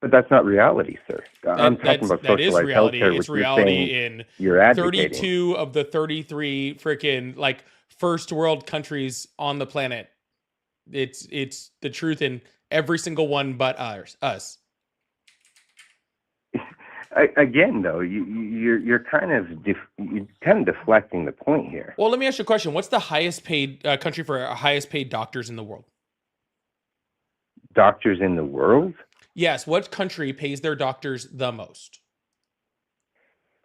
But that's not reality, sir. I'm talking about That is socialized reality. healthcare, It's which you're reality saying in you're advocating. 32 of the 33 freaking like first world countries on the planet. It's the truth in every single one but us. Again, though, you're kind of deflecting the point here. Well, let me ask you a question. What's the highest paid country for highest paid doctors in the world? Doctors in the world? Yes. What country pays their doctors the most?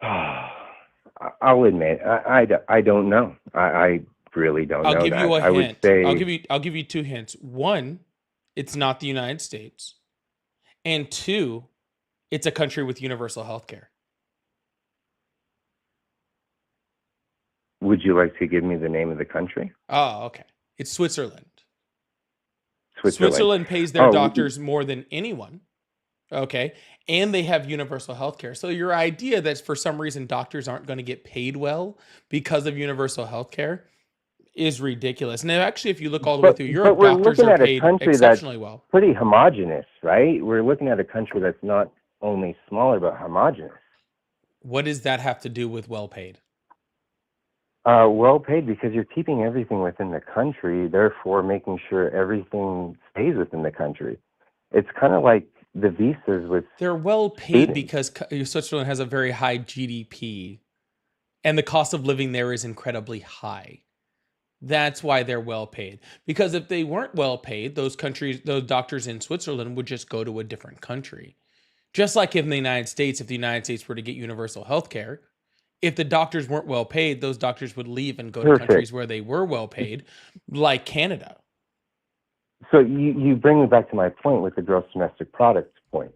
I'll admit, I don't know. I really don't know. I'll give that. you a I would hint. say I'll give you 2 hints. 1, it's not the United States. And 2, it's a country with universal health care. Would you like to give me the name of the country? Oh, okay. It's Switzerland. Switzerland. Switzerland pays their doctors more than anyone. Okay. And they have universal health care. So your idea that for some reason doctors aren't going to get paid well because of universal health care is ridiculous. And actually, if you look all the way through Europe, we're doctors looking are at a paid country exceptionally well. Pretty homogenous, right? We're looking at a country that's not only smaller but homogenous. What does that have to do with well paid? Well paid because you're keeping everything within the country, therefore making sure everything stays within the country. It's kind of like the visas with They're well paid students. because Switzerland has a very high GDP and the cost of living there is incredibly high. That's why they're well paid. Because if they weren't well paid, those doctors in Switzerland would just go to a different country. Just like in the United States, if the United States were to get universal health care, if the doctors weren't well paid, those doctors would leave and go to countries where they were well paid, like Canada. So you bring me back to my point with the gross domestic product point.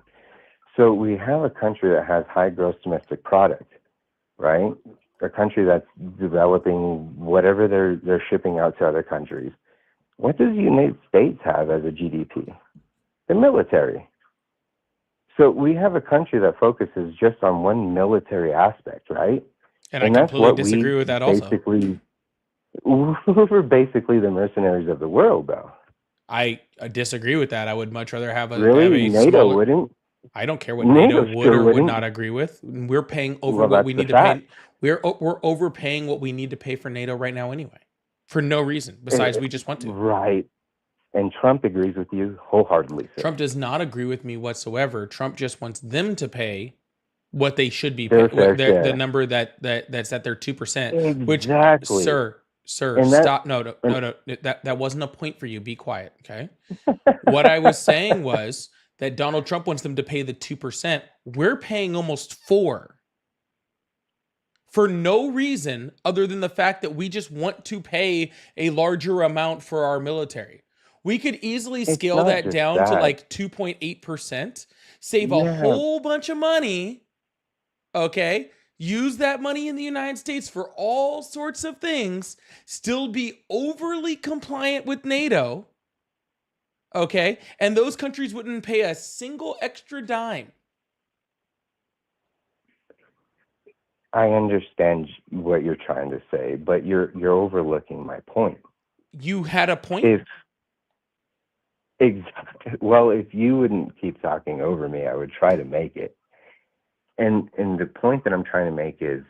So we have a country that has high gross domestic product, right? A country that's developing whatever they're shipping out to other countries. What does the United States have as a GDP? The military. So we have a country that focuses just on one military aspect, right? And I that's completely what disagree we with that also. basically, We're basically the mercenaries of the world, though. I disagree with that. I would much rather have Really? a NATO smaller. wouldn't? I don't care what NATO NATO would sure or would wouldn't. not agree with. We're paying over Well, what that's we the need to fact. pay. We're overpaying what we need to pay for NATO right now anyway, for no reason besides we just want to. Right. And Trump agrees with you wholeheartedly, sir. Trump does not agree with me whatsoever. Trump just wants them to pay what they should be Their paying. fair The share. number that's at their 2%. Which, Exactly. sir, And that- stop. No. That wasn't a point for you. Be quiet, okay? What I was saying was that Donald Trump wants them to pay the 2%. We're paying almost 4% for no reason other than the fact that we just want to pay a larger amount for our military. We could easily It's scale not that just down to that. like 2.8%, save a Yeah. whole bunch of money, okay? Use that money in the United States for all sorts of things, still be overly compliant with NATO, okay? And those countries wouldn't pay a single extra dime. I understand what you're trying to say, but you're overlooking my point. You had a point. If you wouldn't keep talking over me, I would try to make it. And the point that I'm trying to make is,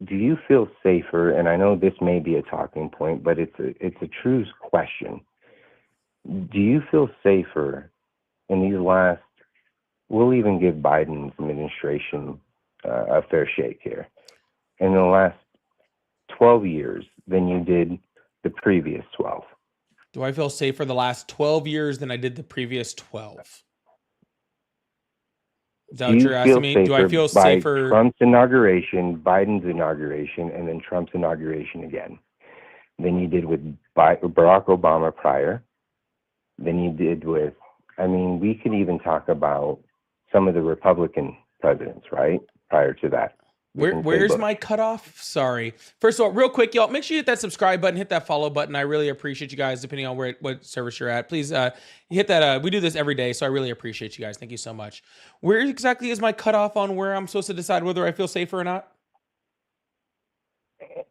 do you feel safer? And I know this may be a talking point, but it's a true question. Do you feel safer in these last? We'll even give Biden's administration a fair shake here. In the last 12 years than you did the previous 12. Do I feel safer the last 12 years than I did the previous 12? Is that what you're asking me? Do I feel safer? Trump's inauguration, Biden's inauguration, and then Trump's inauguration again than you did with Barack Obama prior, than you did with, we could even talk about some of the Republican presidents, right? Prior to that. Where's my cutoff? Sorry. First of all, real quick, y'all, make sure you hit that subscribe button, hit that follow button. I really appreciate you guys, depending on what service you're at. Please hit that. We do this every day, so I really appreciate you guys. Thank you so much. Where exactly is my cutoff on where I'm supposed to decide whether I feel safer or not?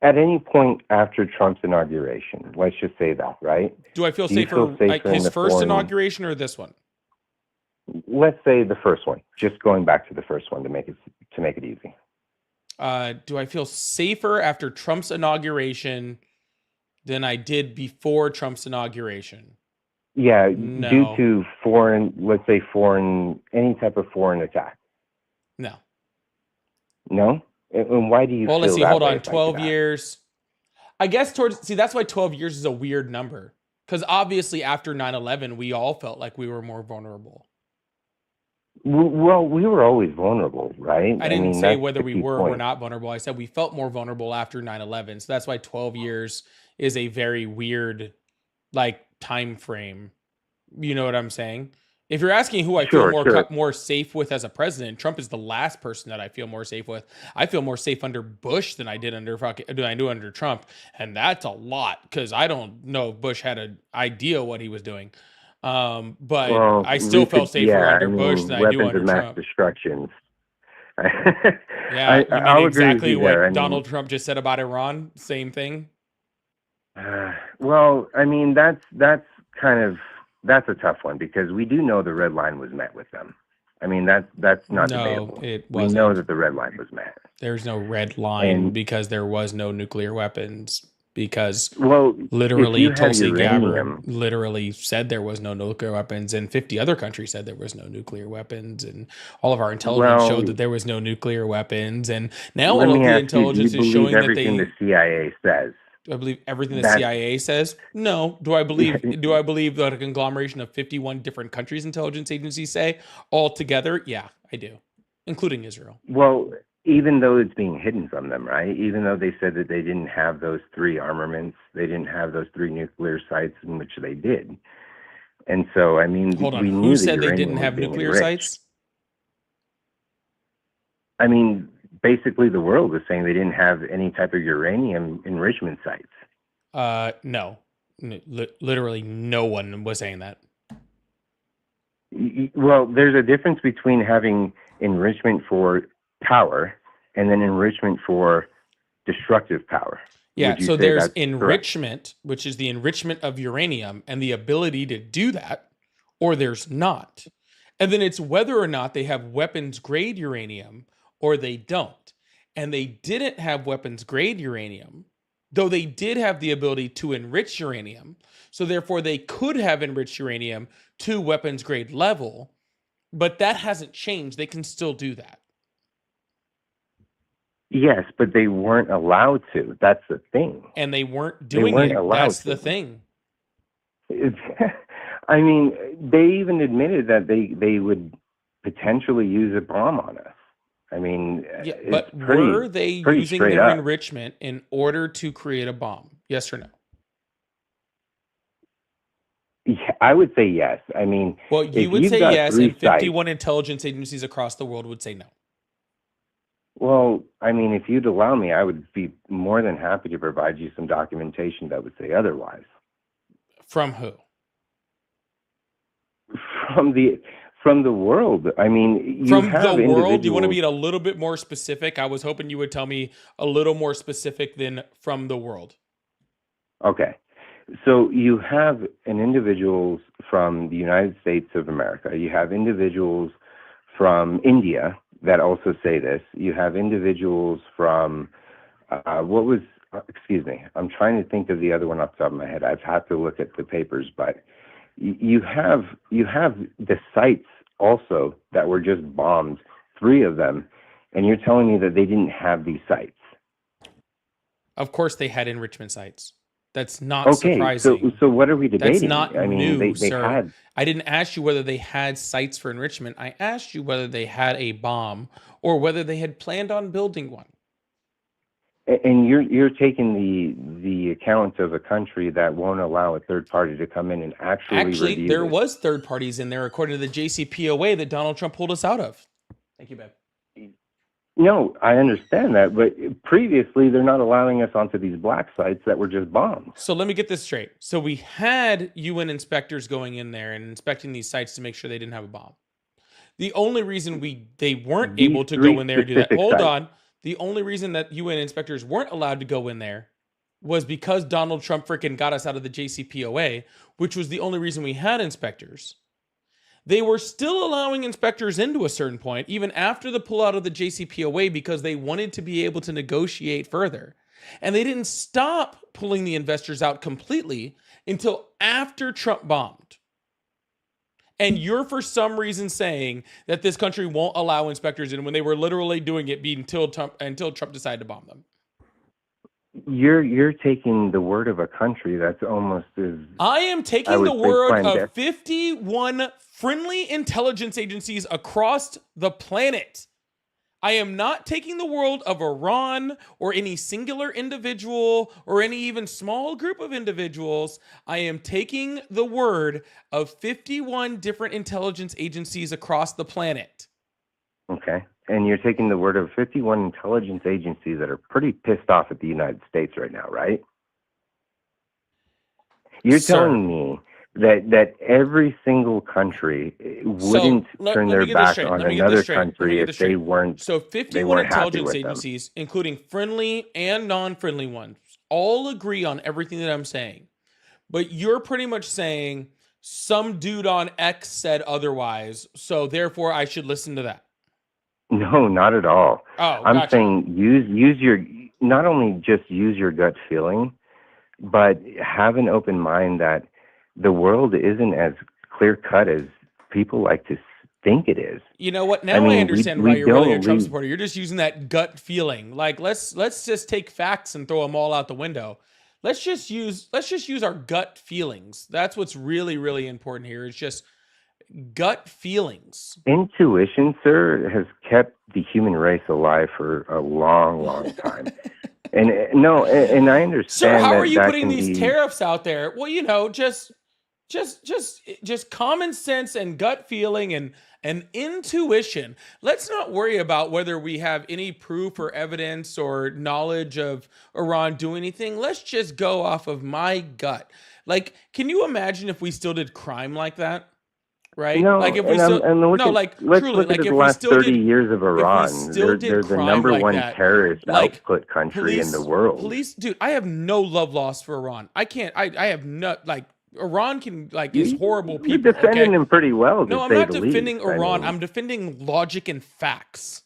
At any point after Trump's inauguration, let's just say that, right? Do I feel safer like his first inauguration or this one? Let's say the first one. Just going back to the first one to make it easy. Do I feel safer after Trump's inauguration than I did before Trump's inauguration? Yeah, No. Due to any type of foreign attack. No. No? And why do you feel let's see, that hold way, on, 12 years. I guess that's why 12 years is a weird number. Because obviously after 9/11, we all felt like we were more vulnerable. Well, we were always vulnerable, right? I didn't say whether we were or not vulnerable. I said we felt more vulnerable after 9/11. So that's why 12 years is a very weird, time frame. You know what I'm saying? If you're asking who I feel more safe with as a president, Trump is the last person that I feel more safe with. I feel more safe under Bush than I did under Trump, and that's a lot because I don't know if Bush had an idea what he was doing. But I still felt safer under Bush than I do under Trump. Destruction. Yeah, you mean exactly what Donald Trump just said about Iran? Same thing. That's a tough one because we do know the red line was met with them. That's not debatable. It wasn't. We know that the red line was met. There's no red line because there was no nuclear weapons. Because literally Tulsi Gabbard literally said there was no nuclear weapons, and 50 other countries said there was no nuclear weapons, and all of our intelligence showed that there was no nuclear weapons, and now all of the intelligence is showing that everything the CIA says. Do I believe everything the CIA says? No. Do I believe that a conglomeration of 51 different countries' intelligence agencies say all together? Yeah, I do, including Israel. Well, even though it's being hidden from them, right? Even though they said that they didn't have those 3 armaments, they didn't have those 3 nuclear sites, in which they did. And so, hold on. Who said they didn't have nuclear sites? Basically, the world was saying they didn't have any type of uranium enrichment sites. No. Literally, no one was saying that. Well, there's a difference between having enrichment for power and then enrichment for destructive power. Yeah, Would you so say there's that's correct? enrichment, which is the enrichment of uranium and the ability to do that, or there's not. And then it's whether or not they have weapons grade uranium or they don't. And they didn't have weapons grade uranium, though they did have the ability to enrich uranium. So therefore, they could have enriched uranium to weapons grade level, but that hasn't changed. They can still do that. Yes, but they weren't allowed to. That's the thing. And they weren't They doing weren't it. allowed That's the to. thing. It's, I mean, they even admitted that they would potentially use a bomb on us. I mean, Yeah, it's but were they pretty using straight their up. enrichment in order to create a bomb? Yes or no? Yeah, I would say yes. I mean, Well, you if would you've say got yes, 3 and sites, 51 intelligence agencies across the world would say no. well, I mean, if you'd allow me, I would be more than happy to provide you some documentation that would say otherwise. From who? From the world. I mean, you From the have world? You want to individuals. be a little bit more specific? I was hoping you would tell me a little more specific than from the world. Okay. So you have individuals from the United States of America. You have individuals from India that also say this. You have individuals from excuse me, I'm trying to think of the other one off the top of my head. I've had to look at the papers, but you have the sites also that were just bombed, 3 of them, and you're telling me that they didn't have these sites. Of course, they had enrichment sites. That's not Okay, surprising. so what are we That's debating? not I mean, new, they sir. had. I didn't ask you whether they had sites for enrichment. I asked you whether they had a bomb or whether they had planned on building one. And you're taking the account of a country that won't allow a third party to come in and actually review there this. was third parties in there, according to the JCPOA, that Donald Trump pulled us out of. Thank you, babe. No, I understand that, but previously they're not allowing us onto these black sites that were just bombed. So let me get this straight. So we had UN inspectors going in there and inspecting these sites to make sure they didn't have a bomb. The only reason they weren't These able to 3 go in there and do that. specific Hold sites. on. The only reason that UN inspectors weren't allowed to go in there was because Donald Trump freaking got us out of the JCPOA, which was the only reason we had inspectors. They were still allowing inspectors into a certain point, even after the pullout of the JCPOA, because they wanted to be able to negotiate further. And they didn't stop pulling the investors out completely until after Trump bombed. And you're for some reason saying that this country won't allow inspectors in when they were literally doing it until Trump decided to bomb them. You're taking the word of a country that's almost as I am taking the word of 51 friendly intelligence agencies across the planet. I am not taking the word of Iran or any singular individual or any even small group of individuals. I am taking the word of 51 different intelligence agencies across the planet. Okay. And you're taking the word of 51 intelligence agencies that are pretty pissed off at the United States right now, right? You're telling me that every single country wouldn't turn their back on another country if they weren't. So 51 intelligence agencies, including friendly and non-friendly ones, all agree on everything that I'm saying. But you're pretty much saying some dude on X said otherwise, so therefore I should listen to that. No, not at all. Oh, I'm gotcha. saying use your, not only just use your gut feeling, but have an open mind that the world isn't as clear cut as people like to think it is. You know what? Now I understand why you're really a Trump supporter. You're just using that gut feeling. Like let's just take facts and throw them all out the window. Let's just use our gut feelings. That's what's really, really important here. It's just gut feelings. Intuition, sir, has kept the human race alive for a long, long time. And I understand. Sir, how are you putting these tariffs out there? Well, you know, just common sense and gut feeling and intuition. Let's not worry about whether we have any proof or evidence or knowledge of Iran doing anything. Let's just go off of my gut. Like, can you imagine if we still did crime like that? right? No, Like if we and still look no, at like let's truly, look at like the if we last still 30 did years of if we Iran. still did They're the crime number like one that, terrorist like output country in the world. police, dude, I have no love lost for Iran. I can't. I have no like Iran can like is horrible You're people. defending Okay, them pretty well, to no, I'm say not the least. defending I Iran. mean, I'm defending logic and facts.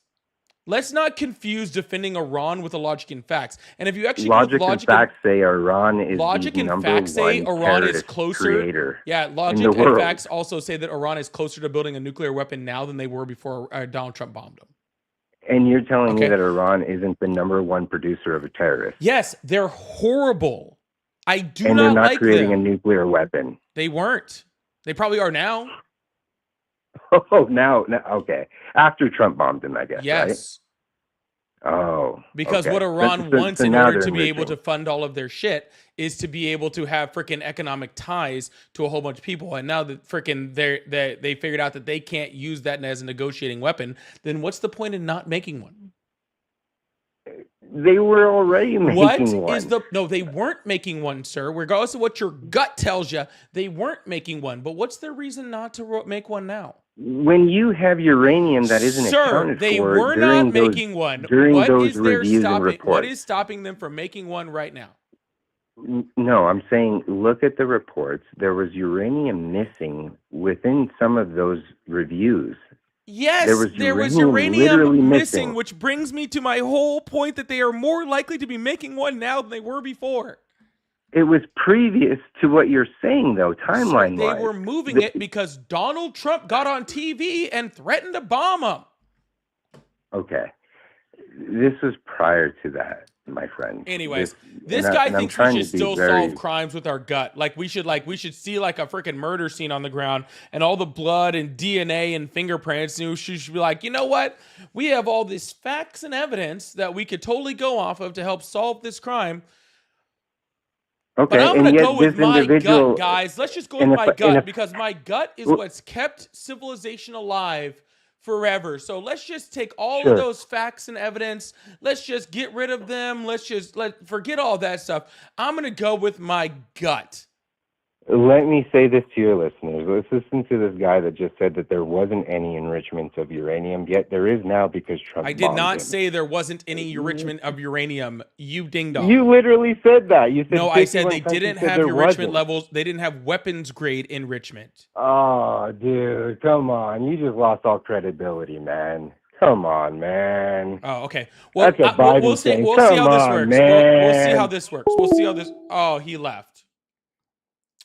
Let's not confuse defending Iran with a logic and facts. And if you actually go with logic and facts say Iran is logic the and number facts say one Iran is terrorist closer. creator Yeah, in logic the and world. facts also say that Iran is closer to building a nuclear weapon now than they were before Donald Trump bombed them. And you're telling me Okay. that Iran isn't the number one producer of a terrorist? Yes, they're horrible. I do And they're not not like creating them. a nuclear weapon. They weren't. They probably are now. Oh, now, okay. After Trump bombed them, I guess, right? Yes. Oh, Because okay. what Iran wants so in now order they're to be able enriching. to fund all of their shit is to be able to have freaking economic ties to a whole bunch of people. And now that freaking they figured out that they can't use that as a negotiating weapon, then what's the point in not making one? They were already making one. No, they weren't making one, sir. Regardless of what your gut tells you, they weren't making one. But what's their reason not to make one now? When you have uranium that isn't accounted they for were during not those, making one. during What those is their reviews and stopping? reports. What is stopping them from making one right now? No, I'm saying look at the reports. There was uranium missing within some of those reviews. Yes, there was uranium literally missing, which brings me to my whole point that they are more likely to be making one now than they were before. It was previous to what you're saying, though, timeline-wise. So they were moving it because Donald Trump got on TV and threatened to bomb them. Okay. This was prior to that, my friend. Anyways, this guy thinks we should still solve crimes with our gut. Like we should see like a freaking murder scene on the ground and all the blood and DNA and fingerprints. And we should be like, you know what? We have all these facts and evidence that we could totally go off of to help solve this crime. Okay, but I'm going to go with my individual, gut, guys. Let's just go with my gut because my gut is what's kept civilization alive forever. So let's just take all of those facts and evidence. Let's just get rid of them. Forget all that stuff. I'm going to go with my gut. Let me say this to your listeners. Let's listen to this guy that just said that there wasn't any enrichment of uranium, yet there is now because Trump I did not him. say there wasn't any enrichment of uranium. You ding dong. You literally said that. You said no, I said they didn't have enrichment levels. They didn't have weapons grade enrichment. Oh, dude, come on. You just lost all credibility, man. Come on, man. Oh, okay. Well, we'll see. thing. We'll see how this works. Man. We'll see how this works. We'll see how this. Oh, he left.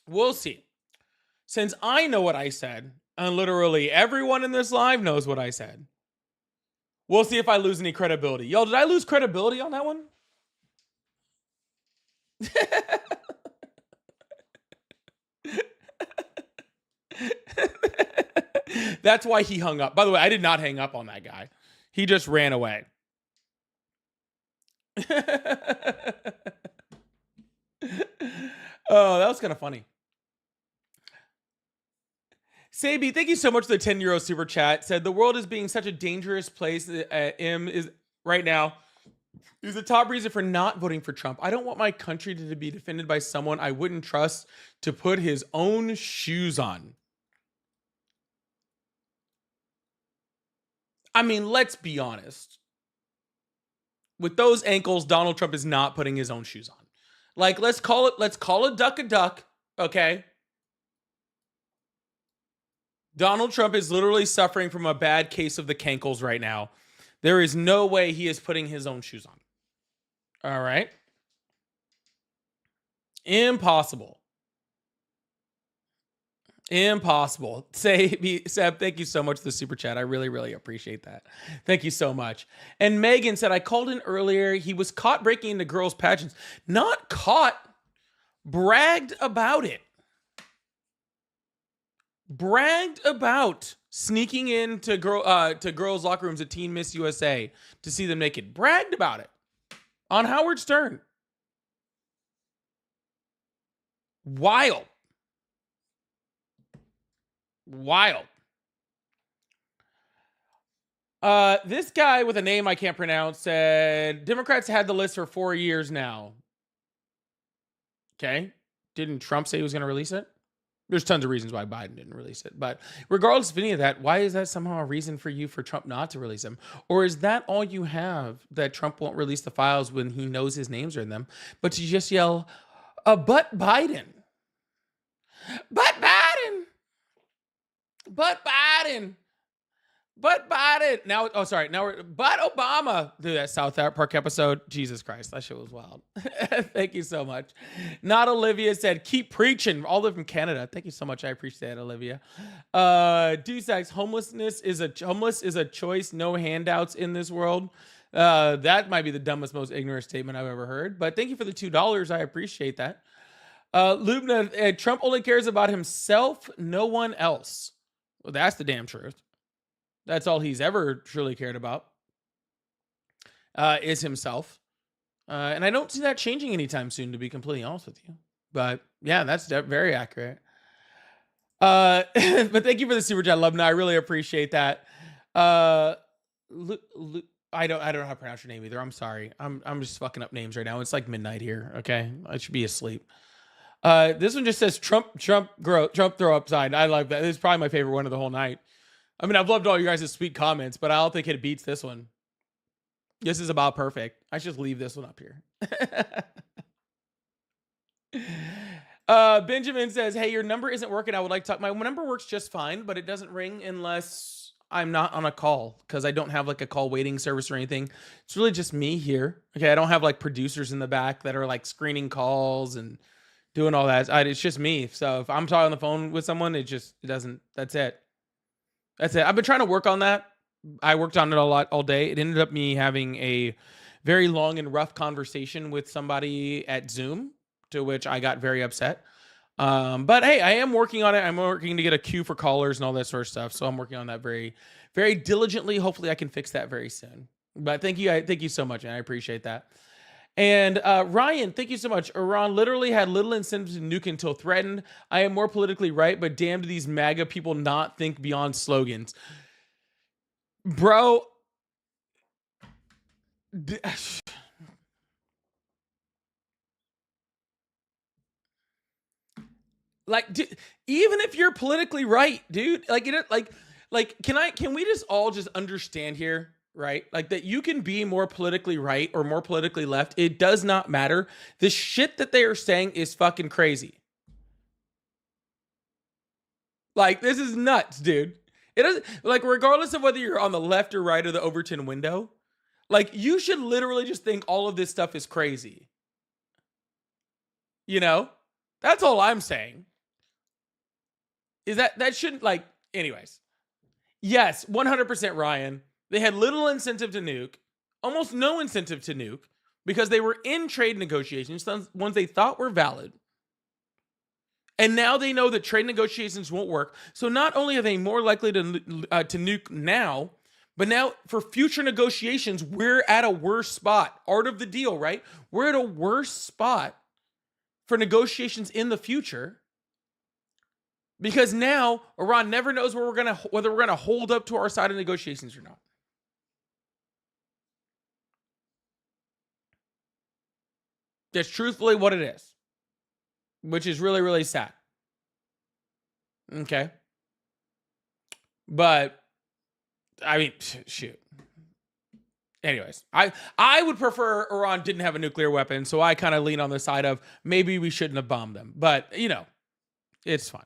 We'll see. Since I know what I said, and literally everyone in this live knows what I said, we'll see if I lose any credibility. Yo, did I lose credibility on that one? That's why he hung up. By the way, I did not hang up on that guy. He just ran away. Oh, that was kind of funny. Sabi, thank you so much for the 10 euro super chat. Said the world is being such a dangerous place. M is right now. Is the top reason for not voting for Trump. I don't want my country to be defended by someone I wouldn't trust to put his own shoes on. I mean, let's be honest. With those ankles, Donald Trump is not putting his own shoes on. Like, let's call a duck, okay? Donald Trump is literally suffering from a bad case of the cankles right now. There is no way he is putting his own shoes on. All right? Impossible. Impossible. Seb, thank you so much for the super chat. I really, really appreciate that. Thank you so much. And Megan said, I called in earlier. He was caught breaking into girls' pageants. Not caught. Bragged about it. Bragged about sneaking into girls' locker rooms at Teen Miss USA to see them naked. Bragged about it on Howard Stern. Wild. This guy with a name I can't pronounce said Democrats had the list for 4 years now. Okay. Didn't Trump say he was going to release it? There's tons of reasons why Biden didn't release it. But regardless of any of that, why is that somehow a reason for you for Trump not to release them? Or is that all you have, that Trump won't release the files when he knows his names are in them, but to just yell, but Biden, but Biden, but Biden, but Biden. Now, oh, sorry. Now but Obama. Do that South Park episode. Jesus Christ, that shit was wild. Thank you so much. Not Olivia said, keep preaching. All the way from Canada. Thank you so much. I appreciate that, Olivia. Deusax, homeless is a choice. No handouts in this world. That might be the dumbest, most ignorant statement I've ever heard. But thank you for the $2. I appreciate that. Lubna, Trump only cares about himself, no one else. Well, that's the damn truth. That's all he's ever truly cared about, is himself. And I don't see that changing anytime soon, to be completely honest with you. But yeah, that's very accurate. But thank you for the super chat, Lubna. I really appreciate that. I don't know how to pronounce your name either. I'm sorry. I'm just fucking up names right now. It's like midnight here. Okay, I should be asleep. This one just says Trump throw up sign. I love that. This is probably my favorite one of the whole night. I mean, I've loved all you guys' sweet comments, but I don't think it beats this one. This is about perfect. I should just leave this one up here. Benjamin says, hey, your number isn't working. I would like to talk. My number works just fine, but it doesn't ring unless I'm not on a call, because I don't have like a call waiting service or anything. It's really just me here. Okay, I don't have like producers in the back that are like screening calls and doing all that. It's just me. So if I'm talking on the phone with someone, it doesn't. That's it. That's it. I've been trying to work on that. I worked on it a lot all day. It ended up me having a very long and rough conversation with somebody at Zoom, to which I got very upset. But hey, I am working on it. I'm working to get a queue for callers and all that sort of stuff. So I'm working on that very, very diligently. Hopefully I can fix that very soon. But thank you so much, and I appreciate that. And Ryan, thank you so much. Iran literally had little incentive to nuke until threatened. I am more politically right, but damn, do these MAGA people not think beyond slogans. Bro. Like, dude, even if you're politically right, dude, like, can we just all just understand here? Right? Like, that you can be more politically right or more politically left. It does not matter. The shit that they are saying is fucking crazy. Like, this is nuts, dude. It doesn't, like, regardless of whether you're on the left or right of the Overton window, like, you should literally just think all of this stuff is crazy. You know? That's all I'm saying. Is that shouldn't, like, anyways. Yes, 100% Ryan. They had little incentive to nuke, almost no incentive to nuke, because they were in trade negotiations, ones they thought were valid. And now they know that trade negotiations won't work. So not only are they more likely to nuke now, but now for future negotiations, we're at a worse spot. Art of the deal, right? We're at a worse spot for negotiations in the future. Because now Iran never knows whether we're gonna hold up to our side of negotiations or not. That's truthfully what it is, which is really, really sad. Okay. But I mean, shoot. Anyways, I would prefer Iran didn't have a nuclear weapon, so I kind of lean on the side of maybe we shouldn't have bombed them. But, you know, it's fine.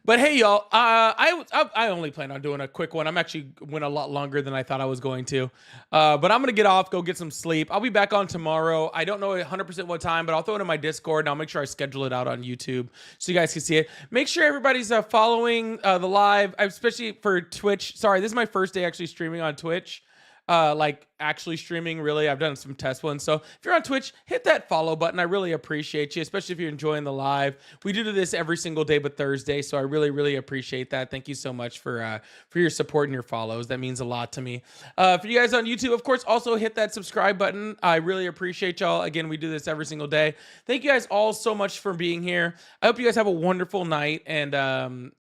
But hey, y'all, I only plan on doing a quick one. I'm actually went a lot longer than I thought I was going to. But I'm going to get off, go get some sleep. I'll be back on tomorrow. I don't know 100% what time, but I'll throw it in my Discord, and I'll make sure I schedule it out on YouTube so you guys can see it. Make sure everybody's following the live, especially for Twitch. Sorry, this is my first day actually streaming on Twitch. Like actually streaming, really. I've done some test ones. So if you're on Twitch, hit that follow button. I really appreciate you, especially if you're enjoying the live. We do this every single day but Thursday, so I really, really appreciate that. Thank you so much for your support and your follows. That means a lot to me. For you guys on YouTube, of course, also hit that subscribe button. I really appreciate y'all. Again, we do this every single day. Thank you guys all so much for being here. I hope you guys have a wonderful night, and